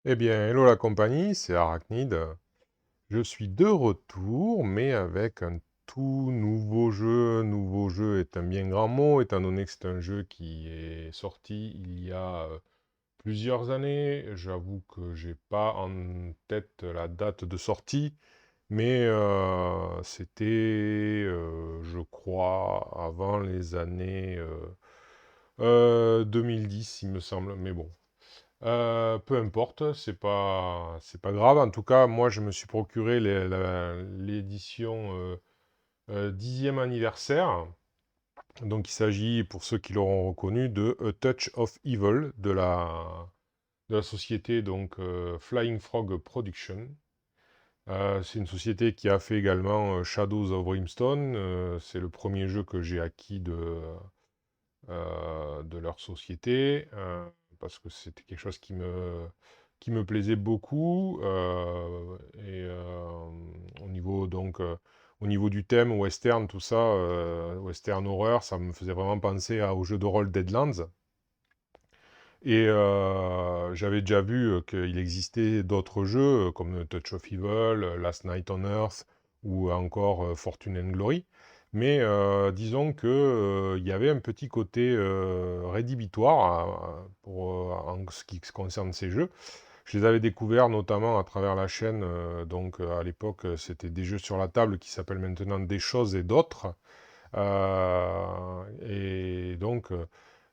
Eh bien, hello la compagnie, c'est Arachnid. Je suis de retour, mais avec un tout nouveau jeu. Nouveau jeu est un bien grand mot, étant donné que c'est un jeu qui est sorti il y a plusieurs années. J'avoue que j'ai pas en tête la date de sortie, mais c'était, je crois, avant les années 2010, il me semble. Mais bon, peu importe, c'est pas grave. En tout cas, moi, je me suis procuré l'édition 10e anniversaire. Donc, il s'agit, pour ceux qui l'auront reconnu, de A Touch of Evil de la société donc Flying Frog Production. C'est une société qui a fait également Shadows of Brimstone. C'est le premier jeu que j'ai acquis de leur société, parce que c'était quelque chose qui me plaisait beaucoup. Au niveau, donc, au niveau du thème western, tout ça, western horreur, ça me faisait vraiment penser au jeu de rôle Deadlands. Et j'avais déjà vu qu'il existait d'autres jeux, comme Touch of Evil, Last Night on Earth, ou encore Fortune and Glory. Mais disons que, il y avait un petit côté rédhibitoire en ce qui concerne ces jeux. Je les avais découverts notamment à travers la chaîne, donc à l'époque c'était des jeux sur la table qui s'appellent maintenant Des choses et d'autres. Et donc,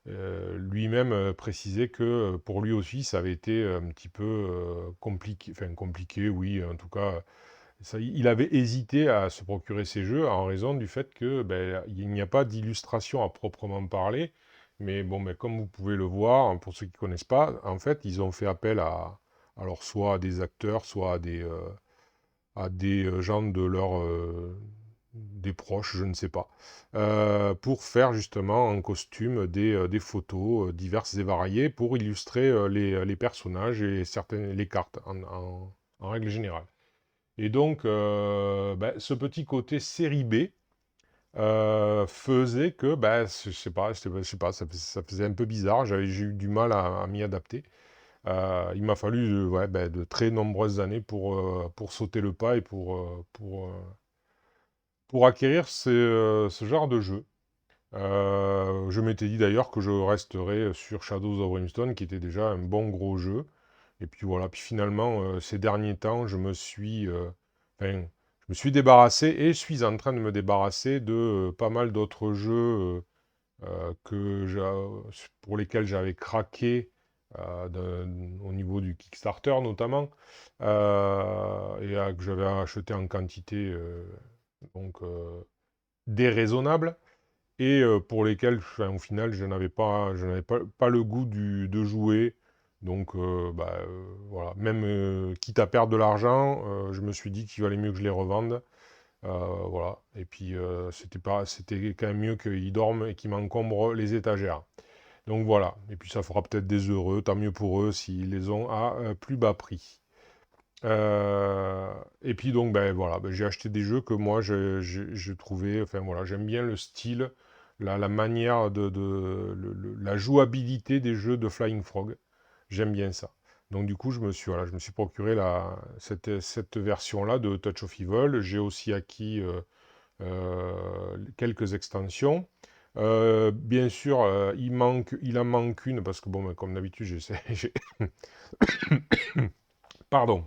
lui-même précisait que pour lui aussi, ça avait été un petit peu compliqué, enfin compliqué, oui, en tout cas, il avait hésité à se procurer ces jeux en raison du fait que ben, il n'y a pas d'illustration à proprement parler. Mais bon, ben, comme vous pouvez le voir, pour ceux qui ne connaissent pas, en fait, ils ont fait appel alors soit à des acteurs, soit à des gens de des proches, je ne sais pas, pour faire justement en costume des photos diverses et variées pour illustrer les personnages et les cartes en règle générale. Et donc, ben, ce petit côté série B faisait que, ben, je sais pas, ça faisait un peu bizarre. J'ai eu du mal à m'y adapter. Il m'a fallu ouais, ben, de très nombreuses années pour sauter le pas et pour acquérir ce genre de jeu. Je m'étais dit d'ailleurs que je resterais sur Shadows of Brimstone, qui était déjà un bon gros jeu. Et puis voilà, puis finalement, ces derniers temps, enfin, je me suis débarrassé et je suis en train de me débarrasser de pas mal d'autres jeux pour lesquels j'avais craqué au niveau du Kickstarter notamment, et que j'avais acheté en quantité donc déraisonnable et pour lesquels, enfin, au final, je n'avais pas le goût de jouer. Donc, bah, voilà, même quitte à perdre de l'argent, je me suis dit qu'il valait mieux que je les revende. Voilà. Et puis, c'était quand même mieux qu'ils dorment et qu'ils m'encombrent les étagères. Donc voilà. Et puis, ça fera peut-être des heureux, tant mieux pour eux s'ils les ont à plus bas prix. Et puis donc, ben voilà, ben, j'ai acheté des jeux que moi je trouvais, enfin voilà, j'aime bien le style, la manière la jouabilité des jeux de Flying Frog. J'aime bien ça. Donc du coup, je me suis procuré cette version-là de Touch of Evil. J'ai aussi acquis quelques extensions. Bien sûr, il en manque une parce que bon, ben, comme d'habitude, pardon.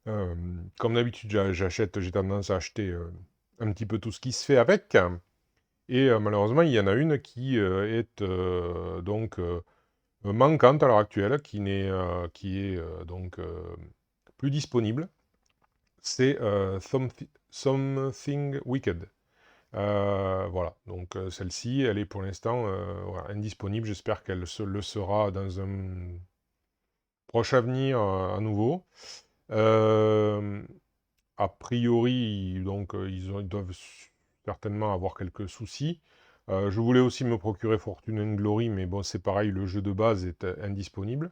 Euh, Comme d'habitude, j'ai tendance à acheter un petit peu tout ce qui se fait avec. Et malheureusement, il y en a une qui est donc manquante à l'heure actuelle, qui est donc plus disponible. C'est Something Wicked. Voilà, donc celle-ci, elle est pour l'instant voilà, indisponible. J'espère qu'elle le sera dans un proche avenir à nouveau. Euh, A priori, donc, ils doivent certainement avoir quelques soucis. Je voulais aussi me procurer Fortune and Glory, mais bon, c'est pareil, le jeu de base est indisponible.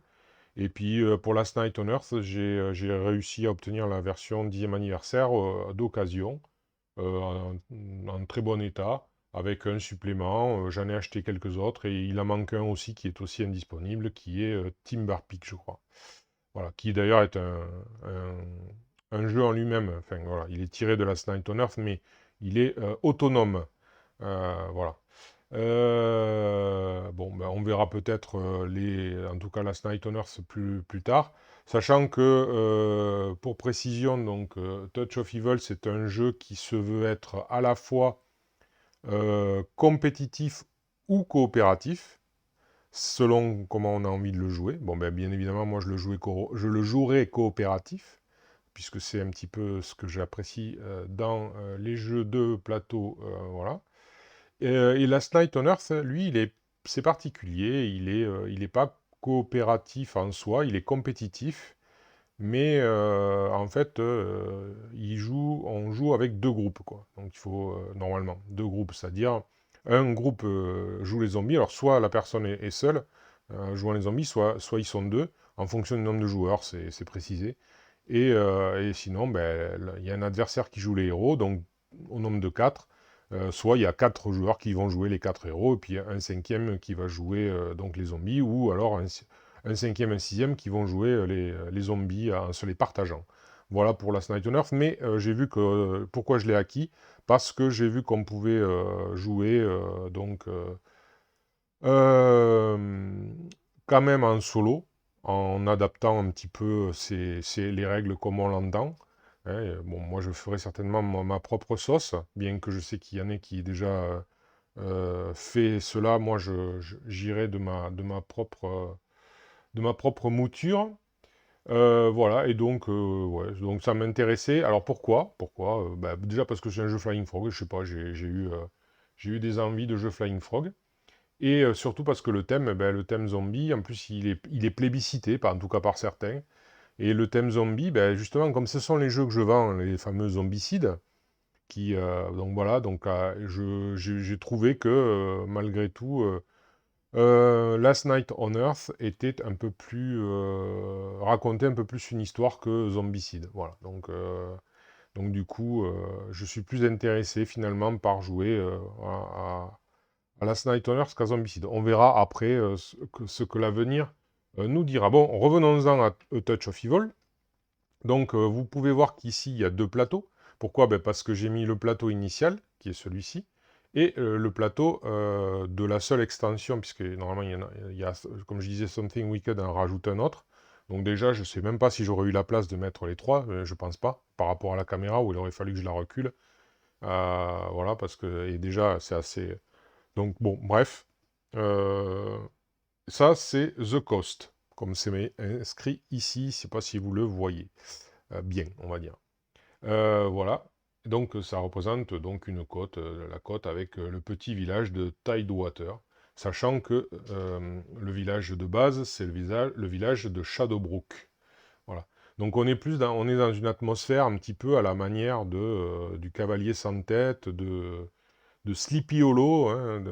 Et puis, pour Last Night on Earth, j'ai réussi à obtenir la version 10e anniversaire d'occasion, en très bon état, avec un supplément. J'en ai acheté quelques autres, et il en manque un aussi qui est aussi indisponible, qui est Timber Peak, je crois. Voilà, qui d'ailleurs est un jeu en lui-même. Enfin, voilà, il est tiré de Last Night on Earth, mais il est autonome. Voilà. Bon, ben, on verra peut-être en tout cas Last Night on Earth plus tard. Sachant que, pour précision, donc, Touch of Evil, c'est un jeu qui se veut être à la fois compétitif ou coopératif, selon comment on a envie de le jouer. Bon, ben, bien évidemment, moi, je le jouerai coopératif, puisque c'est un petit peu ce que j'apprécie dans les jeux de plateau, voilà. Et Last Night on Earth, lui, c'est particulier. Il est pas coopératif en soi, il est compétitif, mais en fait, on joue avec deux groupes, quoi. Donc il faut normalement deux groupes, c'est-à-dire un groupe joue les zombies. Alors soit la personne est seule jouant les zombies, soit ils sont deux, en fonction du nombre de joueurs, c'est précisé. Et sinon, ben, il y a un adversaire qui joue les héros, donc au nombre de 4. Soit il y a 4 joueurs qui vont jouer les 4 héros, et puis un cinquième qui va jouer donc les zombies, ou alors un cinquième, un sixième qui vont jouer les zombies en se les partageant. Voilà pour la Night on Earth, mais j'ai vu que... pourquoi je l'ai acquis? Parce que j'ai vu qu'on pouvait jouer euh, quand même en solo, en adaptant un petit peu les règles comme on l'entend. Hein. Bon, moi, je ferai certainement ma propre sauce, bien que je sais qu'il y en ait qui déjà fait cela. Moi, j'irai de ma propre mouture. Voilà, et donc, ouais, donc ça m'intéressait. Alors pourquoi? Pourquoi? Bah, déjà parce que c'est un jeu Flying Frog, je sais pas, j'ai eu des envies de jeu Flying Frog. Et surtout parce que le thème, ben, le thème zombie, en plus, il est plébiscité, en tout cas par certains. Et le thème zombie, ben, justement, comme ce sont les jeux que je vends, les fameux zombicides, donc voilà, donc j'ai trouvé que malgré tout, Last Night on Earth était un peu plus racontait un peu plus une histoire que Zombicide. Voilà, donc du coup, je suis plus intéressé finalement par jouer à Last Night on Earth qu'à Zombicide. On verra après ce que l'avenir nous dira. Bon, revenons-en à A Touch of Evil. Donc, vous pouvez voir qu'ici, il y a deux plateaux. Pourquoi? Ben, parce que j'ai mis le plateau initial, qui est celui-ci, et le plateau de la seule extension, puisque normalement, il y a, comme je disais, Something Wicked en rajoute un autre. Donc déjà, je ne sais même pas si j'aurais eu la place de mettre les trois, je pense pas, par rapport à la caméra, où il aurait fallu que je la recule. Voilà, parce que et déjà, c'est assez... Donc bon, bref. Euh, Ça, c'est The Coast, comme c'est inscrit ici, je ne sais pas si vous le voyez. Bien, on va dire. Voilà. Donc ça représente donc une côte, la côte avec le petit village de Tidewater, sachant que le village de base, c'est le village de Shadowbrook. Voilà. Donc on est dans une atmosphère un petit peu à la manière du Cavalier sans tête, de Sleepy Hollow, hein,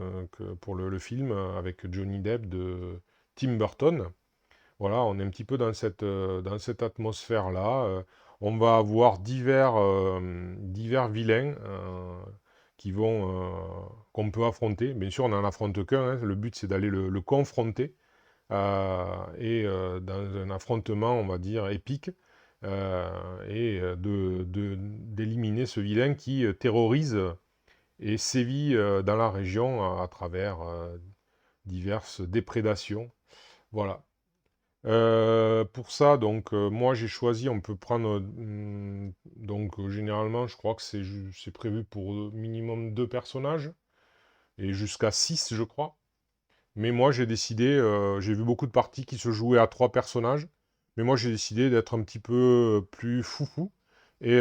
pour le film avec Johnny Depp de Tim Burton. Voilà, on est un petit peu dans cette atmosphère-là. On va avoir divers vilains qu'on peut affronter. Bien sûr, on n'en affronte qu'un. Hein. Le but, c'est d'aller le confronter. Dans un affrontement, on va dire, épique. D'éliminer ce vilain qui terrorise et sévit dans la région à travers diverses déprédations. Voilà. Pour ça, donc, moi j'ai choisi, on peut prendre, donc généralement je crois que c'est prévu pour minimum 2 personnages, et jusqu'à 6 je crois. Mais moi j'ai décidé, j'ai vu beaucoup de parties qui se jouaient à 3 personnages, mais moi j'ai décidé d'être un petit peu plus foufou, et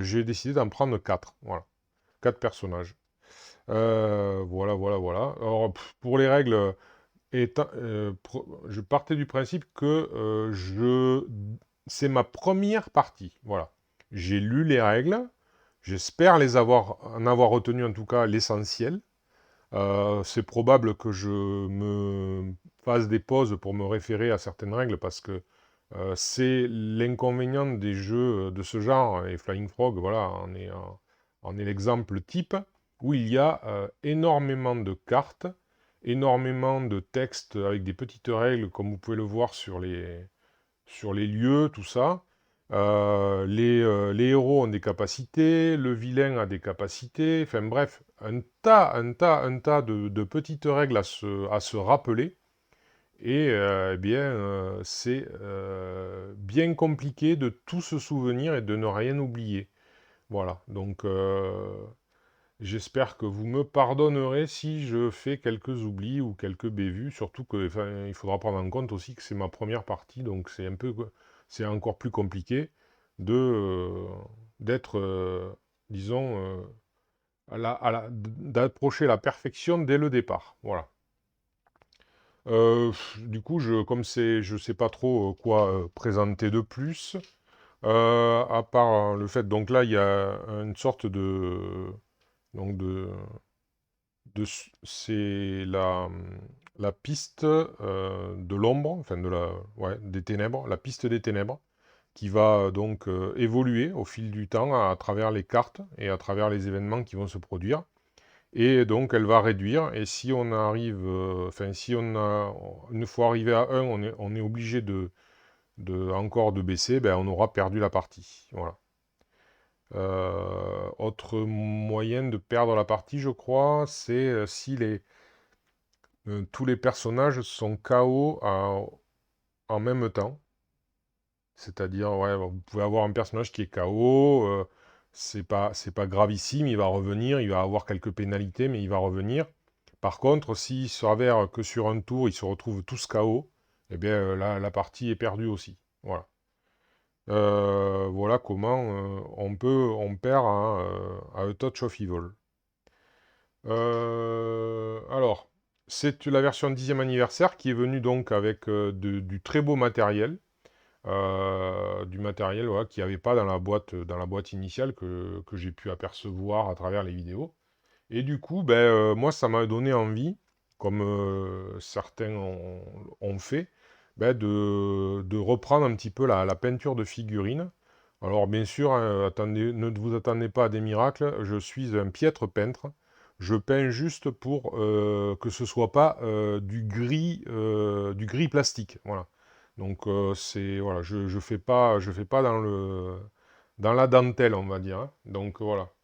j'ai décidé d'en prendre 4, voilà, 4 personnages. Voilà, voilà, voilà. Alors, pour les règles, je partais du principe que c'est ma première partie. Voilà. J'ai lu les règles. J'espère en avoir retenu en tout cas l'essentiel. C'est probable que je me fasse des pauses pour me référer à certaines règles parce que c'est l'inconvénient des jeux de ce genre. Et Flying Frog, voilà, en est l'exemple type où il y a énormément de cartes, énormément de textes avec des petites règles, comme vous pouvez le voir sur les lieux, tout ça. Les héros ont des capacités, le vilain a des capacités, enfin bref, un tas de petites règles à se rappeler. Et eh bien, c'est bien compliqué de tout se souvenir et de ne rien oublier. Voilà, donc j'espère que vous me pardonnerez si je fais quelques oublis ou quelques bévues, surtout que, enfin, il faudra prendre en compte aussi que c'est ma première partie, donc c'est encore plus compliqué de d'être, disons, d'approcher la perfection dès le départ. Voilà. Du coup, je sais pas trop quoi présenter de plus, à part le fait, donc là, il y a une sorte donc c'est la piste de l'ombre, enfin ouais, des ténèbres, la piste des ténèbres, qui va donc évoluer au fil du temps à travers les cartes et à travers les événements qui vont se produire. Et donc elle va réduire, et si on arrive, enfin si on a, une fois arrivé à 1, on est obligé encore de baisser, ben on aura perdu la partie. Voilà. Autre moyen de perdre la partie, je crois, c'est si tous les personnages sont KO en même temps. C'est-à-dire, ouais, vous pouvez avoir un personnage qui est KO, c'est pas gravissime, il va revenir, il va avoir quelques pénalités, mais il va revenir. Par contre, s'il s'avère que sur un tour, ils se retrouvent tous KO, eh bien, la partie est perdue aussi. Voilà. Voilà comment on perd à A Touch of Evil. Alors, c'est la version 10e anniversaire qui est venue donc avec du très beau matériel. Du matériel voilà, qu'il n'y avait pas dans la boîte initiale que j'ai pu apercevoir à travers les vidéos. Et du coup, ben, moi, ça m'a donné envie, comme certains ont fait, ben, de reprendre un petit peu la peinture de figurines. Alors, bien sûr, hein, ne vous attendez pas à des miracles, je suis un piètre peintre. Je peins juste pour que ce soit pas du gris plastique. Voilà. Donc, voilà, je fais pas dans la dentelle, on va dire, hein. Donc, voilà.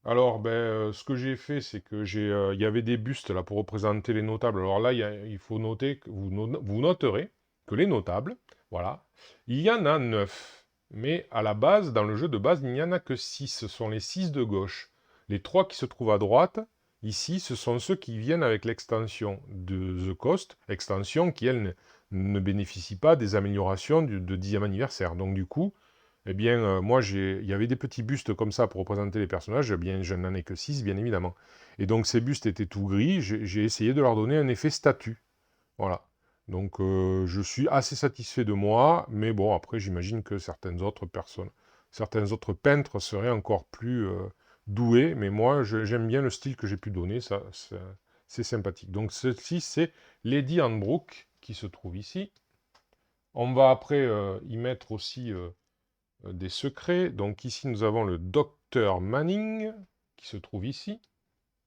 Alors, ben, ce que j'ai fait, c'est que il y avait des bustes là pour représenter les notables. Alors là, il faut noter que vous noterez que les notables, voilà, il y en a 9. Mais à la base, dans le jeu de base, il n'y en a que 6. Ce sont les 6 de gauche. Les 3 qui se trouvent à droite, ici, ce sont ceux qui viennent avec l'extension de The Coast, extension qui, elle, ne bénéficie pas des améliorations de 10e anniversaire. Donc, du coup, eh bien, moi, il y avait des petits bustes comme ça pour représenter les personnages. Eh bien, je n'en ai que 6, bien évidemment. Et donc, ces bustes étaient tout gris. J'ai essayé de leur donner un effet statue. Voilà. Donc, je suis assez satisfait de moi. Mais bon, après, j'imagine que certaines autres personnes, certains autres peintres seraient encore plus doués. Mais moi, j'aime bien le style que j'ai pu donner. C'est sympathique. Donc, ceci, c'est Lady Anne qui se trouve ici. On va après y mettre aussi des secrets. Donc ici, nous avons le docteur Manning, qui se trouve ici.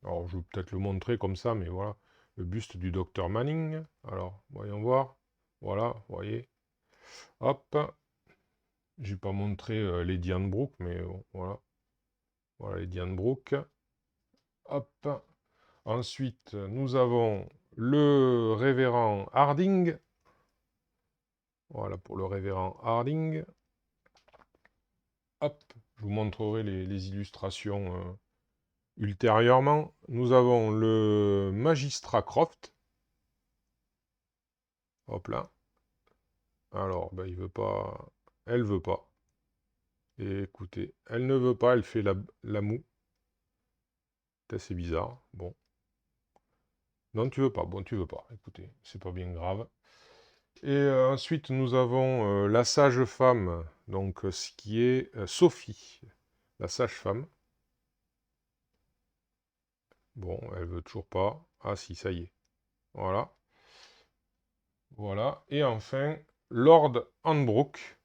Alors, je vais peut-être le montrer comme ça, mais voilà, le buste du docteur Manning. Alors, voyons voir. Voilà, vous voyez. Hop. Je vais pas montré Lady Anne Brooke, mais bon, voilà. Voilà, Lady Anne Brooke. Hop. Ensuite, nous avons le révérend Harding. Voilà pour le révérend Harding. Hop, je vous montrerai les illustrations ultérieurement. Nous avons le magistrat Croft. Hop là. Alors, ben, il veut pas. Elle veut pas. Et écoutez, elle ne veut pas, elle fait la moue. C'est assez bizarre. Bon. Non, tu veux pas. Bon, tu veux pas. Écoutez, c'est pas bien grave. Et ensuite, nous avons la sage-femme, donc ce qui est Sophie, la sage-femme. Bon, elle veut toujours pas. Ah si, ça y est. Voilà. Voilà. Et enfin, Lord Hanbrook.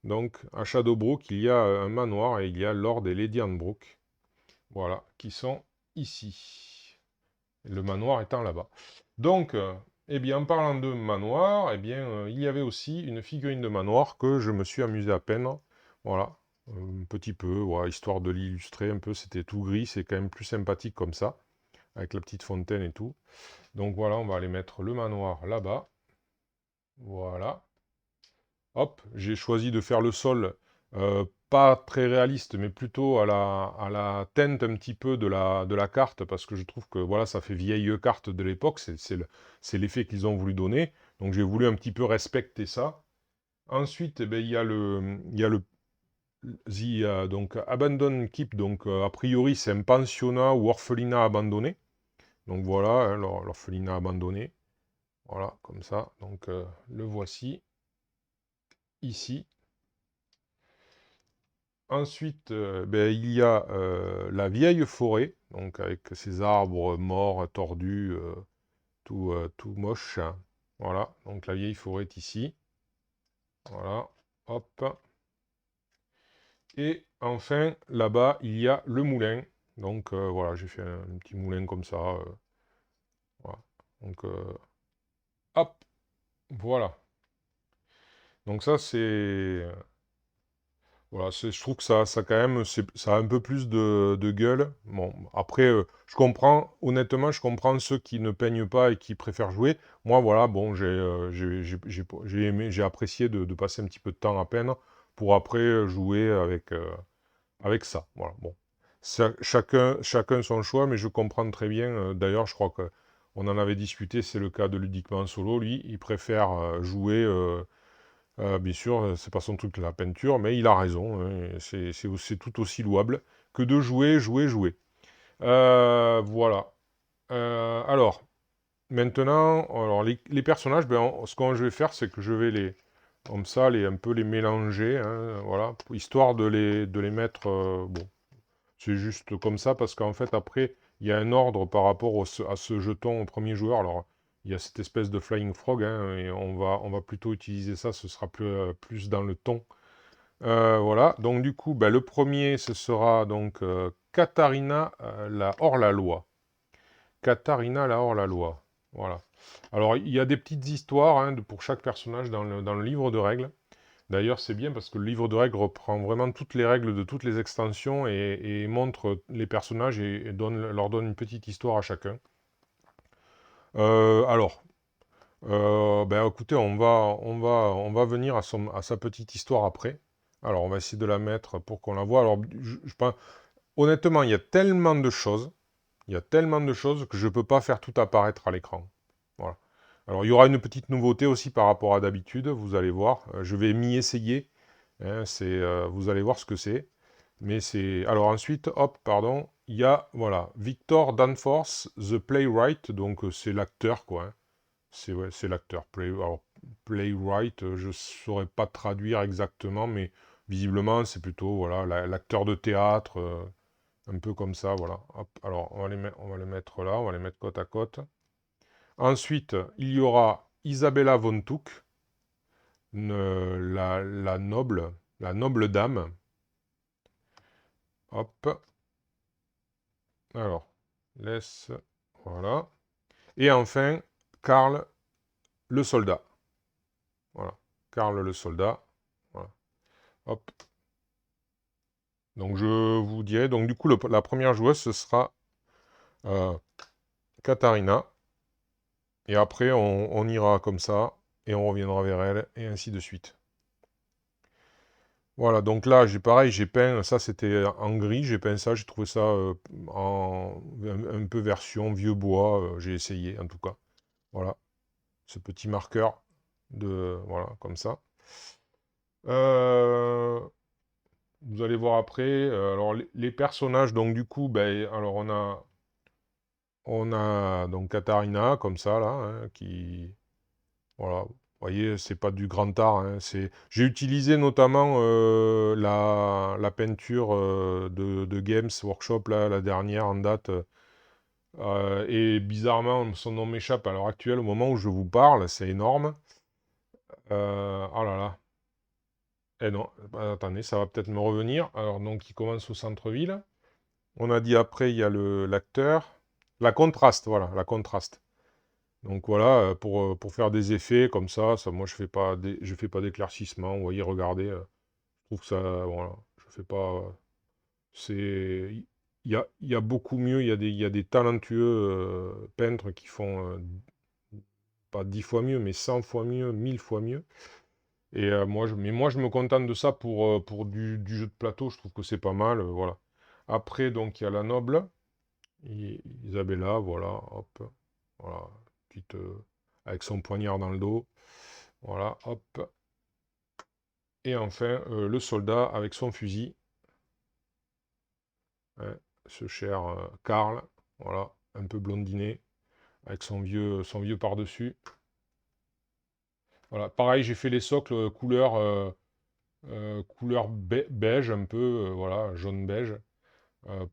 Donc, à Shadowbrook, il y a un manoir et il y a Lord et Lady Hanbrook. Voilà, qui sont ici. Le manoir étant là-bas. Donc, Eh bien, en parlant de manoir, eh bien, il y avait aussi une figurine de manoir que je me suis amusé à peindre. Voilà, un petit peu, voilà, histoire de l'illustrer un peu. C'était tout gris, c'est quand même plus sympathique comme ça, avec la petite fontaine et tout. Donc voilà, on va aller mettre le manoir là-bas. Voilà. Hop, j'ai choisi de faire le sol pas très réaliste, mais plutôt à la teinte un petit peu de la carte, parce que je trouve que voilà, ça fait vieille carte de l'époque, c'est l'effet qu'ils ont voulu donner. Donc j'ai voulu un petit peu respecter ça. Ensuite, eh ben, donc Abandon Keep, donc a priori c'est un pensionnat ou orphelinat abandonné. Donc voilà, hein, l'orphelinat abandonné. Voilà, comme ça. Donc le voici ici. Ensuite, ben, il y a la vieille forêt, donc avec ses arbres morts, tordus, tout moche, hein. Voilà, donc la vieille forêt est ici. Voilà, hop. Et enfin, là-bas, il y a le moulin. Donc voilà, j'ai fait un petit moulin comme ça. Voilà. Donc hop, voilà. Donc ça, c'est voilà, je trouve que ça quand même, ça a un peu plus de gueule. Bon, après, je comprends, honnêtement, je comprends ceux qui ne peignent pas et qui préfèrent jouer. Moi, voilà, bon, j'ai apprécié de passer un petit peu de temps à peindre pour après jouer avec ça. Voilà, bon. Chacun son choix, mais je comprends très bien. D'ailleurs, je crois que on en avait discuté, c'est le cas de Ludiquement Solo. Lui, il préfère jouer. Bien sûr, c'est pas son truc la peinture, mais il a raison, hein, c'est tout aussi louable que de jouer, jouer, jouer. Voilà. Alors, maintenant, alors les personnages, ben, ce que je vais faire, c'est que je vais comme ça, un peu les mélanger, hein, voilà, histoire de les mettre. Bon, c'est juste comme ça parce qu'en fait, après, il y a un ordre par rapport à ce jeton au premier joueur. Alors, il y a cette espèce de Flying Frog, hein, et on va plutôt utiliser ça, ce sera plus dans le ton. Voilà, donc du coup, ben, le premier, ce sera donc Katharina la hors-la-loi. Katharina la hors-la-loi. Voilà. Alors, il y a des petites histoires hein, pour chaque personnage dans le livre de règles. D'ailleurs, c'est bien parce que le livre de règles reprend vraiment toutes les règles de toutes les extensions et montre les personnages et leur donne une petite histoire à chacun. Alors, ben écoutez, on va venir à sa petite histoire après. Alors, on va essayer de la mettre pour qu'on la voit. Alors, je pense, honnêtement, il y a tellement de choses que je ne peux pas faire tout apparaître à l'écran. Voilà. Alors, il y aura une petite nouveauté aussi par rapport à d'habitude, vous allez voir. Je vais m'y essayer. Hein, vous allez voir ce que c'est. Mais c'est. Alors ensuite, hop, pardon, il y a, voilà, Victor Danforth, The Playwright, donc c'est l'acteur, quoi, hein. C'est l'acteur. Alors, Playwright, je ne saurais pas traduire exactement, mais visiblement, c'est plutôt, voilà, l'acteur de théâtre, un peu comme ça, voilà. Hop, alors, on va les mettre là, on va les mettre côte à côte. Ensuite, il y aura Isabella von Tuck, la noble dame. Hop. Alors, laisse. Voilà. Et enfin, Karl le soldat. Voilà. Karl le soldat. Voilà. Hop. Donc, je vous dirai. Donc, du coup, la première joueuse, ce sera euh, Katharina. Et après, on ira comme ça. Et on reviendra vers elle. Et ainsi de suite. Voilà, donc là, pareil, j'ai peint, ça c'était en gris, j'ai peint ça, j'ai trouvé ça un peu version vieux bois, j'ai essayé en tout cas. Voilà, ce petit marqueur voilà, comme ça. Euh, vous allez voir après, alors les personnages, donc du coup, ben, alors on a donc Katharina, comme ça, là, hein, voilà, vous voyez, c'est pas du grand art, hein, j'ai utilisé notamment la peinture de Games Workshop, là, la dernière en date. Et bizarrement, son nom m'échappe à l'heure actuelle, au moment où je vous parle, c'est énorme. Oh là là. Eh non, attendez, ça va peut-être me revenir. Alors, donc, il commence au centre-ville. On a dit après, il y a l'acteur. La contraste, voilà, la contraste. Donc voilà, pour faire des effets comme ça, moi je fais pas d'éclaircissement. Vous voyez, regardez, je trouve que ça, voilà, je fais pas. C'est, il y a beaucoup mieux. Il y a des talentueux peintres qui font pas 10 fois mieux, mais 100 fois mieux, 1000 fois mieux. Et moi je me contente de ça pour du jeu de plateau. Je trouve que c'est pas mal, voilà. Après, donc il y a la noble, Isabella, voilà, hop, voilà, petite, avec son poignard dans le dos, voilà, hop. Et enfin, le soldat avec son fusil, hein, ce cher Karl, voilà, un peu blondiné, avec son vieux par-dessus. Voilà, pareil, j'ai fait les socles couleur beige, un peu, voilà, jaune-beige,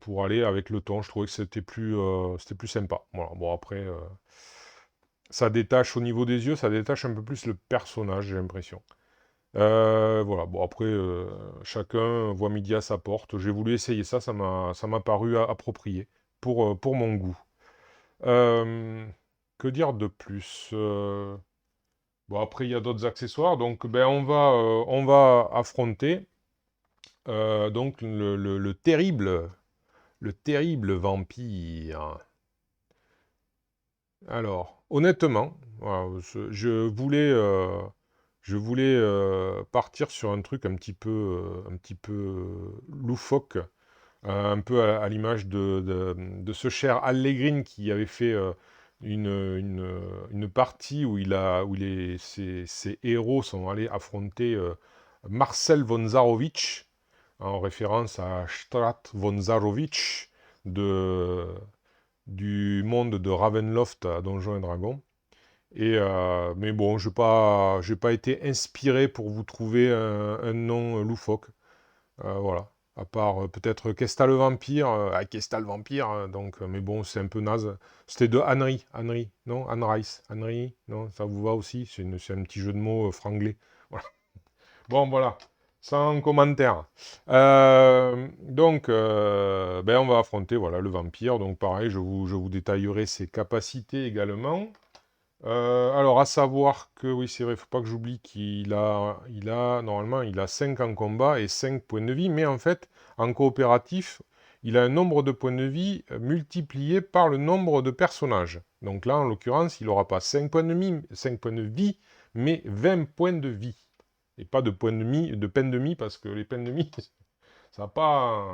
pour aller avec le ton. Je trouvais que c'était plus sympa. Voilà, bon, après, ça détache au niveau des yeux, ça détache un peu plus le personnage, j'ai l'impression. Voilà, bon après, chacun voit midi à sa porte. J'ai voulu essayer ça, ça m'a paru approprié pour mon goût. Euh, que dire de plus? Bon, après, il y a d'autres accessoires. Donc, ben, on va affronter donc le terrible vampire. Alors, honnêtement, voilà, je voulais partir sur un truc un petit peu loufoque, un peu à l'image de ce cher Allegrin qui avait fait une partie où ses héros sont allés affronter Marcel von Zarovich, en référence à Strat von Zarovich de, du monde de Ravenloft à Donjons et Dragons. Mais bon, j'ai pas été inspiré pour vous trouver un nom loufoque. Voilà. À part peut-être Kesta le vampire. Kesta le vampire, hein, donc, mais bon, c'est un peu naze. C'était de Henry. Henry, non? Anne Rice. Henry, non? Ça vous va aussi? C'est un petit jeu de mots franglais. Voilà. Bon, voilà. Sans commentaire. Donc, ben, on va affronter voilà, le vampire. Donc, pareil, je vous détaillerai ses capacités également. Alors, à savoir que, oui, c'est vrai, faut pas que j'oublie normalement, il a 5 en combat et 5 points de vie, mais en fait, en coopératif, il a un nombre de points de vie multiplié par le nombre de personnages. Donc là, en l'occurrence, il n'aura pas 5 points de vie, 5 points de vie, mais 20 points de vie. Et pas de points de mie, de peine de mie, parce que les peines de mie, ça va pas.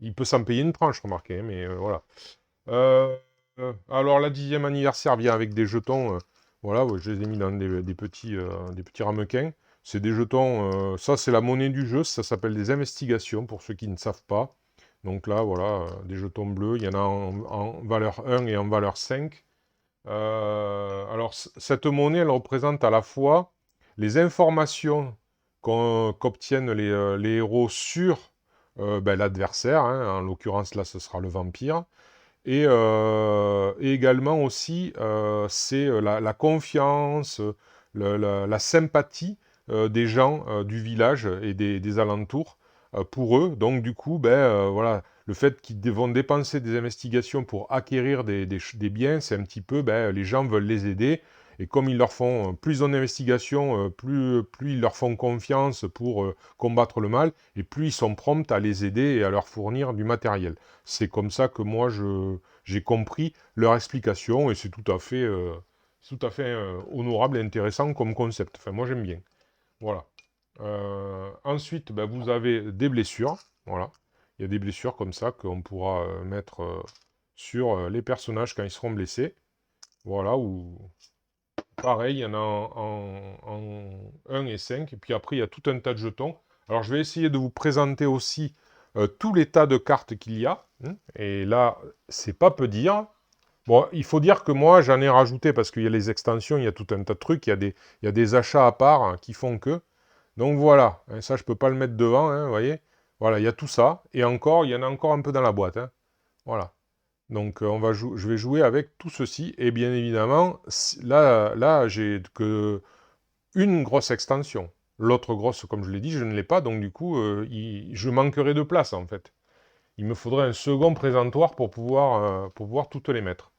Il peut s'en payer une tranche, remarquez, hein, mais voilà. Euh, alors, la 10e anniversaire vient avec des jetons. Voilà, ouais, je les ai mis dans des petits ramequins. C'est des jetons. Ça, c'est la monnaie du jeu. Ça s'appelle des investigations pour ceux qui ne savent pas. Donc là, voilà, des jetons bleus. Il y en a en valeur 1 et en valeur 5. Alors, cette monnaie, elle représente à la fois les informations qu'obtiennent les héros sur ben, l'adversaire. Hein. En l'occurrence, là, ce sera le vampire. Et également aussi, c'est la confiance, la sympathie des gens du village et des alentours pour eux. Donc du coup, ben, voilà, le fait qu'ils vont dépenser des investigations pour acquérir des biens, c'est un petit peu, ben, les gens veulent les aider. Et comme ils leur font plus d'investigations, plus ils leur font confiance pour combattre le mal, et plus ils sont prompts à les aider et à leur fournir du matériel. C'est comme ça que moi j'ai compris leur explication et c'est tout à fait honorable et intéressant comme concept. Enfin, moi j'aime bien. Voilà. Ensuite, ben, vous avez des blessures. Voilà. Il y a des blessures comme ça qu'on pourra mettre sur les personnages quand ils seront blessés. Voilà. Ou pareil, il y en a en 1 et 5. Et puis après, il y a tout un tas de jetons. Alors, je vais essayer de vous présenter aussi tous les tas de cartes qu'il y a. Hein. Et là, c'est pas peu dire. Bon, il faut dire que moi, j'en ai rajouté parce qu'il y a les extensions, il y a tout un tas de trucs, il y a des achats à part hein, qui font que. Donc voilà, hein, ça, je peux pas le mettre devant, hein, vous voyez. Voilà, il y a tout ça. Et encore, il y en a encore un peu dans la boîte. Hein. Voilà. Donc je vais jouer avec tout ceci. Et bien évidemment, là j'ai que une grosse extension. L'autre grosse, comme je l'ai dit, je ne l'ai pas. Donc du coup, je manquerai de place en fait. Il me faudrait un second présentoir pour pouvoir toutes les mettre.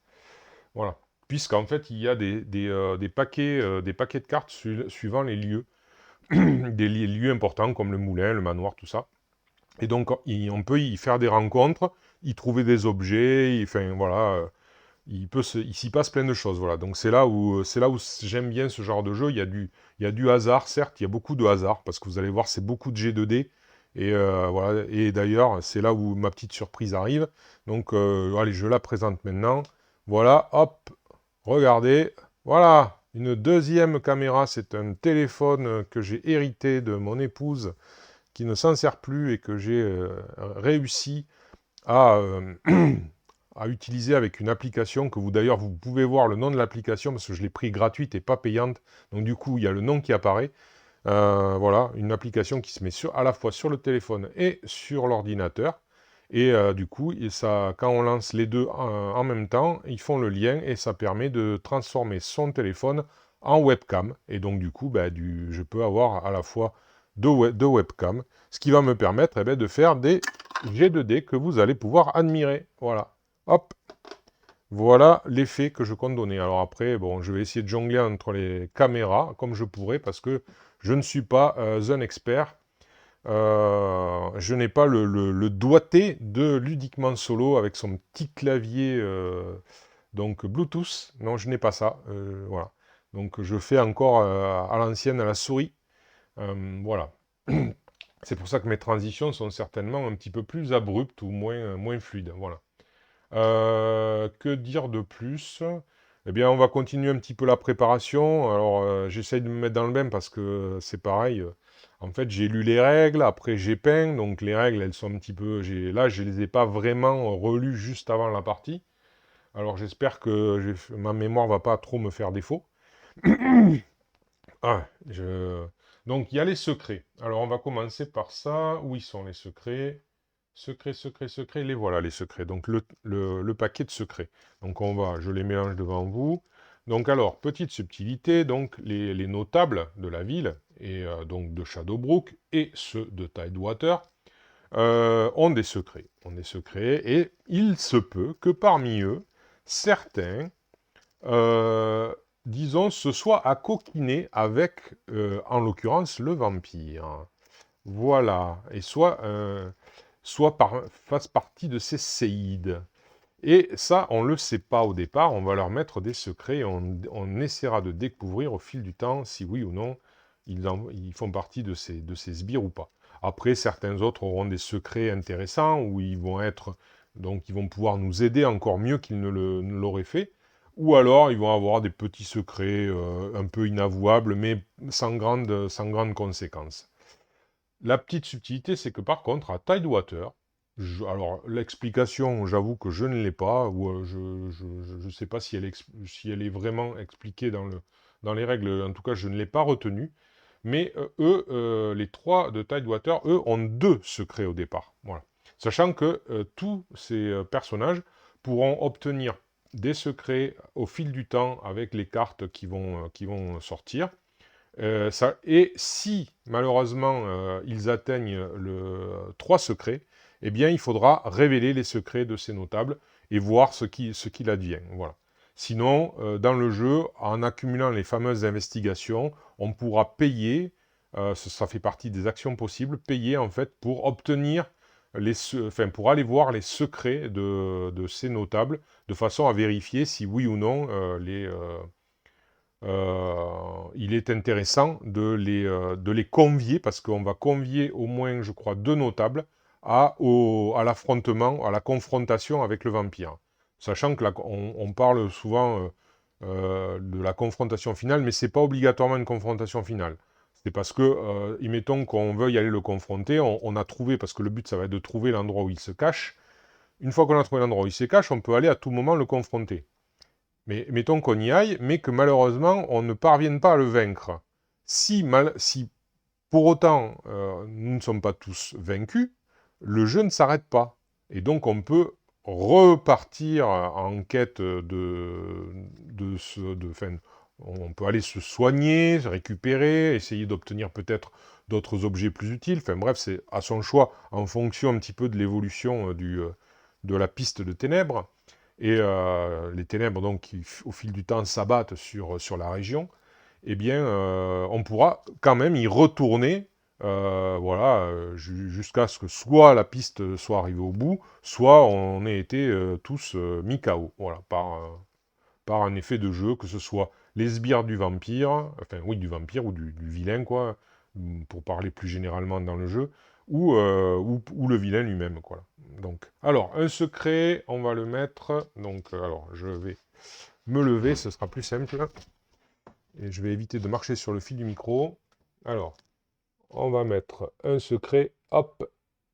Voilà. puisqu'en fait, il y a des paquets de cartes suivant les lieux, des lieux importants comme le moulin, le manoir, tout ça. Et donc, on peut y faire des rencontres, y trouver des objets, enfin, voilà, il s'y passe plein de choses, voilà. Donc, c'est là où j'aime bien ce genre de jeu. Il y a du hasard, certes, il y a beaucoup de hasard, parce que vous allez voir, c'est beaucoup de G2D. Et voilà. Et d'ailleurs, c'est là où ma petite surprise arrive. Donc, allez, je la présente maintenant. Voilà, hop, regardez. Voilà, une deuxième caméra. C'est un téléphone que j'ai hérité de mon épouse qui ne s'en sert plus et que j'ai réussi à, à utiliser avec une application que d'ailleurs vous pouvez voir le nom de l'application parce que je l'ai pris gratuite et pas payante. Donc du coup, il y a le nom qui apparaît. Voilà, une application qui se met à la fois sur le téléphone et sur l'ordinateur. Et du coup, quand on lance les deux en même temps, ils font le lien et ça permet de transformer son téléphone en webcam. Et donc du coup, je peux avoir à la fois deux webcams, ce qui va me permettre de faire des G2D que vous allez pouvoir admirer. Voilà, hop, voilà l'effet que je compte donner. Alors après, bon, je vais essayer de jongler entre les caméras, comme je pourrais, parce que je ne suis pas un expert. Je n'ai pas le doigté de Ludiquement Solo avec son petit clavier donc Bluetooth. Non, je n'ai pas ça. Voilà. Donc je fais encore à l'ancienne, à la souris. Voilà. C'est pour ça que mes transitions sont certainement un petit peu plus abruptes ou moins fluides. Voilà. Que dire de plus? Eh bien, on va continuer un petit peu la préparation. Alors, j'essaye de me mettre dans le bain parce que c'est pareil. En fait, j'ai lu les règles, après j'ai peint. Donc, les règles, elles sont un petit peu... Là, je les ai pas vraiment relues juste avant la partie. Alors, j'espère que ma mémoire va pas trop me faire défaut. Ah, Donc, il y a les secrets. Alors, on va commencer par ça. Où ils sont les secrets? Secrets, secrets, secrets, les voilà les secrets. Donc le paquet de secrets. Donc je les mélange devant vous. Donc alors, petite subtilité, donc les notables de la ville, et donc de Shadowbrook, et ceux de Tidewater, ont des secrets. Et il se peut que parmi eux, certains, euh, disons, se soient à coquiner avec, en l'occurrence, le vampire. Voilà. Et fasse partie de ces séides. Et ça, on ne le sait pas au départ, on va leur mettre des secrets, et on essaiera de découvrir au fil du temps si oui ou non ils font partie de ces sbires ou pas. Après, certains autres auront des secrets intéressants, où donc ils vont pouvoir nous aider encore mieux qu'ils ne l'auraient fait, ou alors ils vont avoir des petits secrets un peu inavouables, mais sans grande conséquence. La petite subtilité, c'est que par contre, à Tidewater, alors l'explication, j'avoue que je ne l'ai pas, ou je ne sais pas si elle est vraiment expliquée dans les règles, en tout cas je ne l'ai pas retenue, mais eux, les trois de Tidewater, eux, ont deux secrets au départ. Voilà. Sachant que tous ces personnages pourront obtenir des secrets au fil du temps avec les cartes qui vont sortir. Et si, malheureusement, ils atteignent trois secrets, eh bien, il faudra révéler les secrets de ces notables et voir ce qu'il advient. Voilà. Sinon, dans le jeu, en accumulant les fameuses investigations, on pourra payer, ça fait partie des actions possibles, payer en fait pour obtenir pour aller voir les secrets de ces notables, de façon à vérifier si oui ou non il est intéressant de les convier, parce qu'on va convier au moins, je crois, deux notables à l'affrontement, à la confrontation avec le vampire. Sachant que on parle souvent de la confrontation finale, mais c'est pas obligatoirement une confrontation finale. C'est parce que, admettons qu'on veuille aller le confronter, on a trouvé, parce que le but ça va être de trouver l'endroit où il se cache. Une fois qu'on a trouvé l'endroit où il se cache, on peut aller à tout moment le confronter. Mais mettons qu'on y aille, mais que malheureusement, on ne parvienne pas à le vaincre. Si pour autant, nous ne sommes pas tous vaincus, le jeu ne s'arrête pas. Et donc, on peut repartir en quête on peut aller se soigner, se récupérer, essayer d'obtenir peut-être d'autres objets plus utiles. Enfin bref, c'est à son choix, en fonction un petit peu de l'évolution de la piste de ténèbres. et les ténèbres donc, qui, au fil du temps, s'abattent sur la région, eh bien, on pourra quand même y retourner, voilà, jusqu'à ce que soit la piste soit arrivée au bout, soit on ait été tous mis KO, voilà, par un effet de jeu, que ce soit les sbires du vampire, enfin oui, du vampire ou du vilain, quoi, pour parler plus généralement dans le jeu, ou le vilain lui-même, quoi. Donc, alors, un secret, on va le mettre, donc, alors, je vais me lever, ce sera plus simple, et je vais éviter de marcher sur le fil du micro. Alors, on va mettre un secret, hop,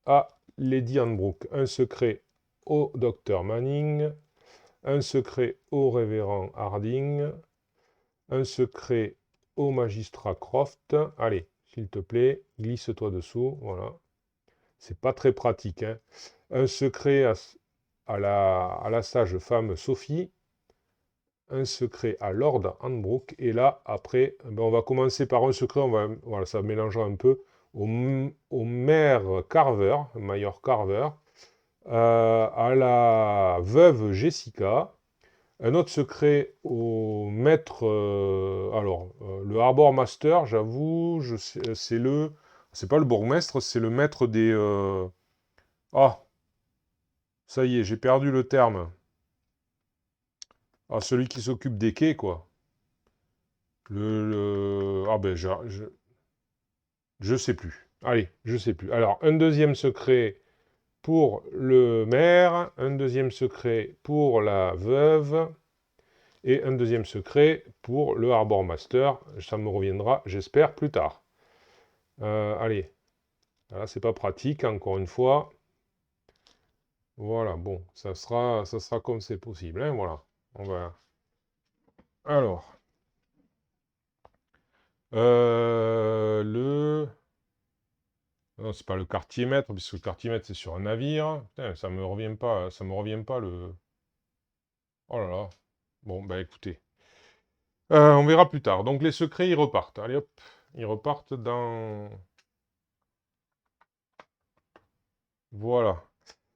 à Lady Anbrook, un secret au Dr Manning, un secret au révérend Harding, un secret au magistrat Croft. Allez, s'il te plaît, glisse-toi dessous, voilà. C'est pas très pratique, hein. Un secret à la sage femme Sophie, un secret à Lord Hanbrook, et là, après, ben, on va commencer par un secret, voilà, ça mélangera un peu, au maire Carver, Mayor Carver, à la veuve Jessica, un autre secret au maître, le Harbor Master, j'avoue, c'est pas le bourgmestre, c'est le maître des, ah, ça y est, j'ai perdu le terme. Ah, celui qui s'occupe des quais, quoi. Ah ben, je sais plus. Allez, je sais plus. Alors, un deuxième secret pour le maire, un deuxième secret pour la veuve, et un deuxième secret pour le Harbor Master. Ça me reviendra, j'espère, plus tard. Allez, là, c'est pas pratique, encore une fois. Voilà, bon, ça sera comme c'est possible, hein, voilà. On va... Alors, le... Non, c'est pas le quartier-maître, puisque le quartier-maître, c'est sur un navire. Putain, ça me revient pas le... Oh là là. Bon, bah écoutez. On verra plus tard. Donc les secrets, ils repartent. Allez hop, ils repartent dans... Voilà.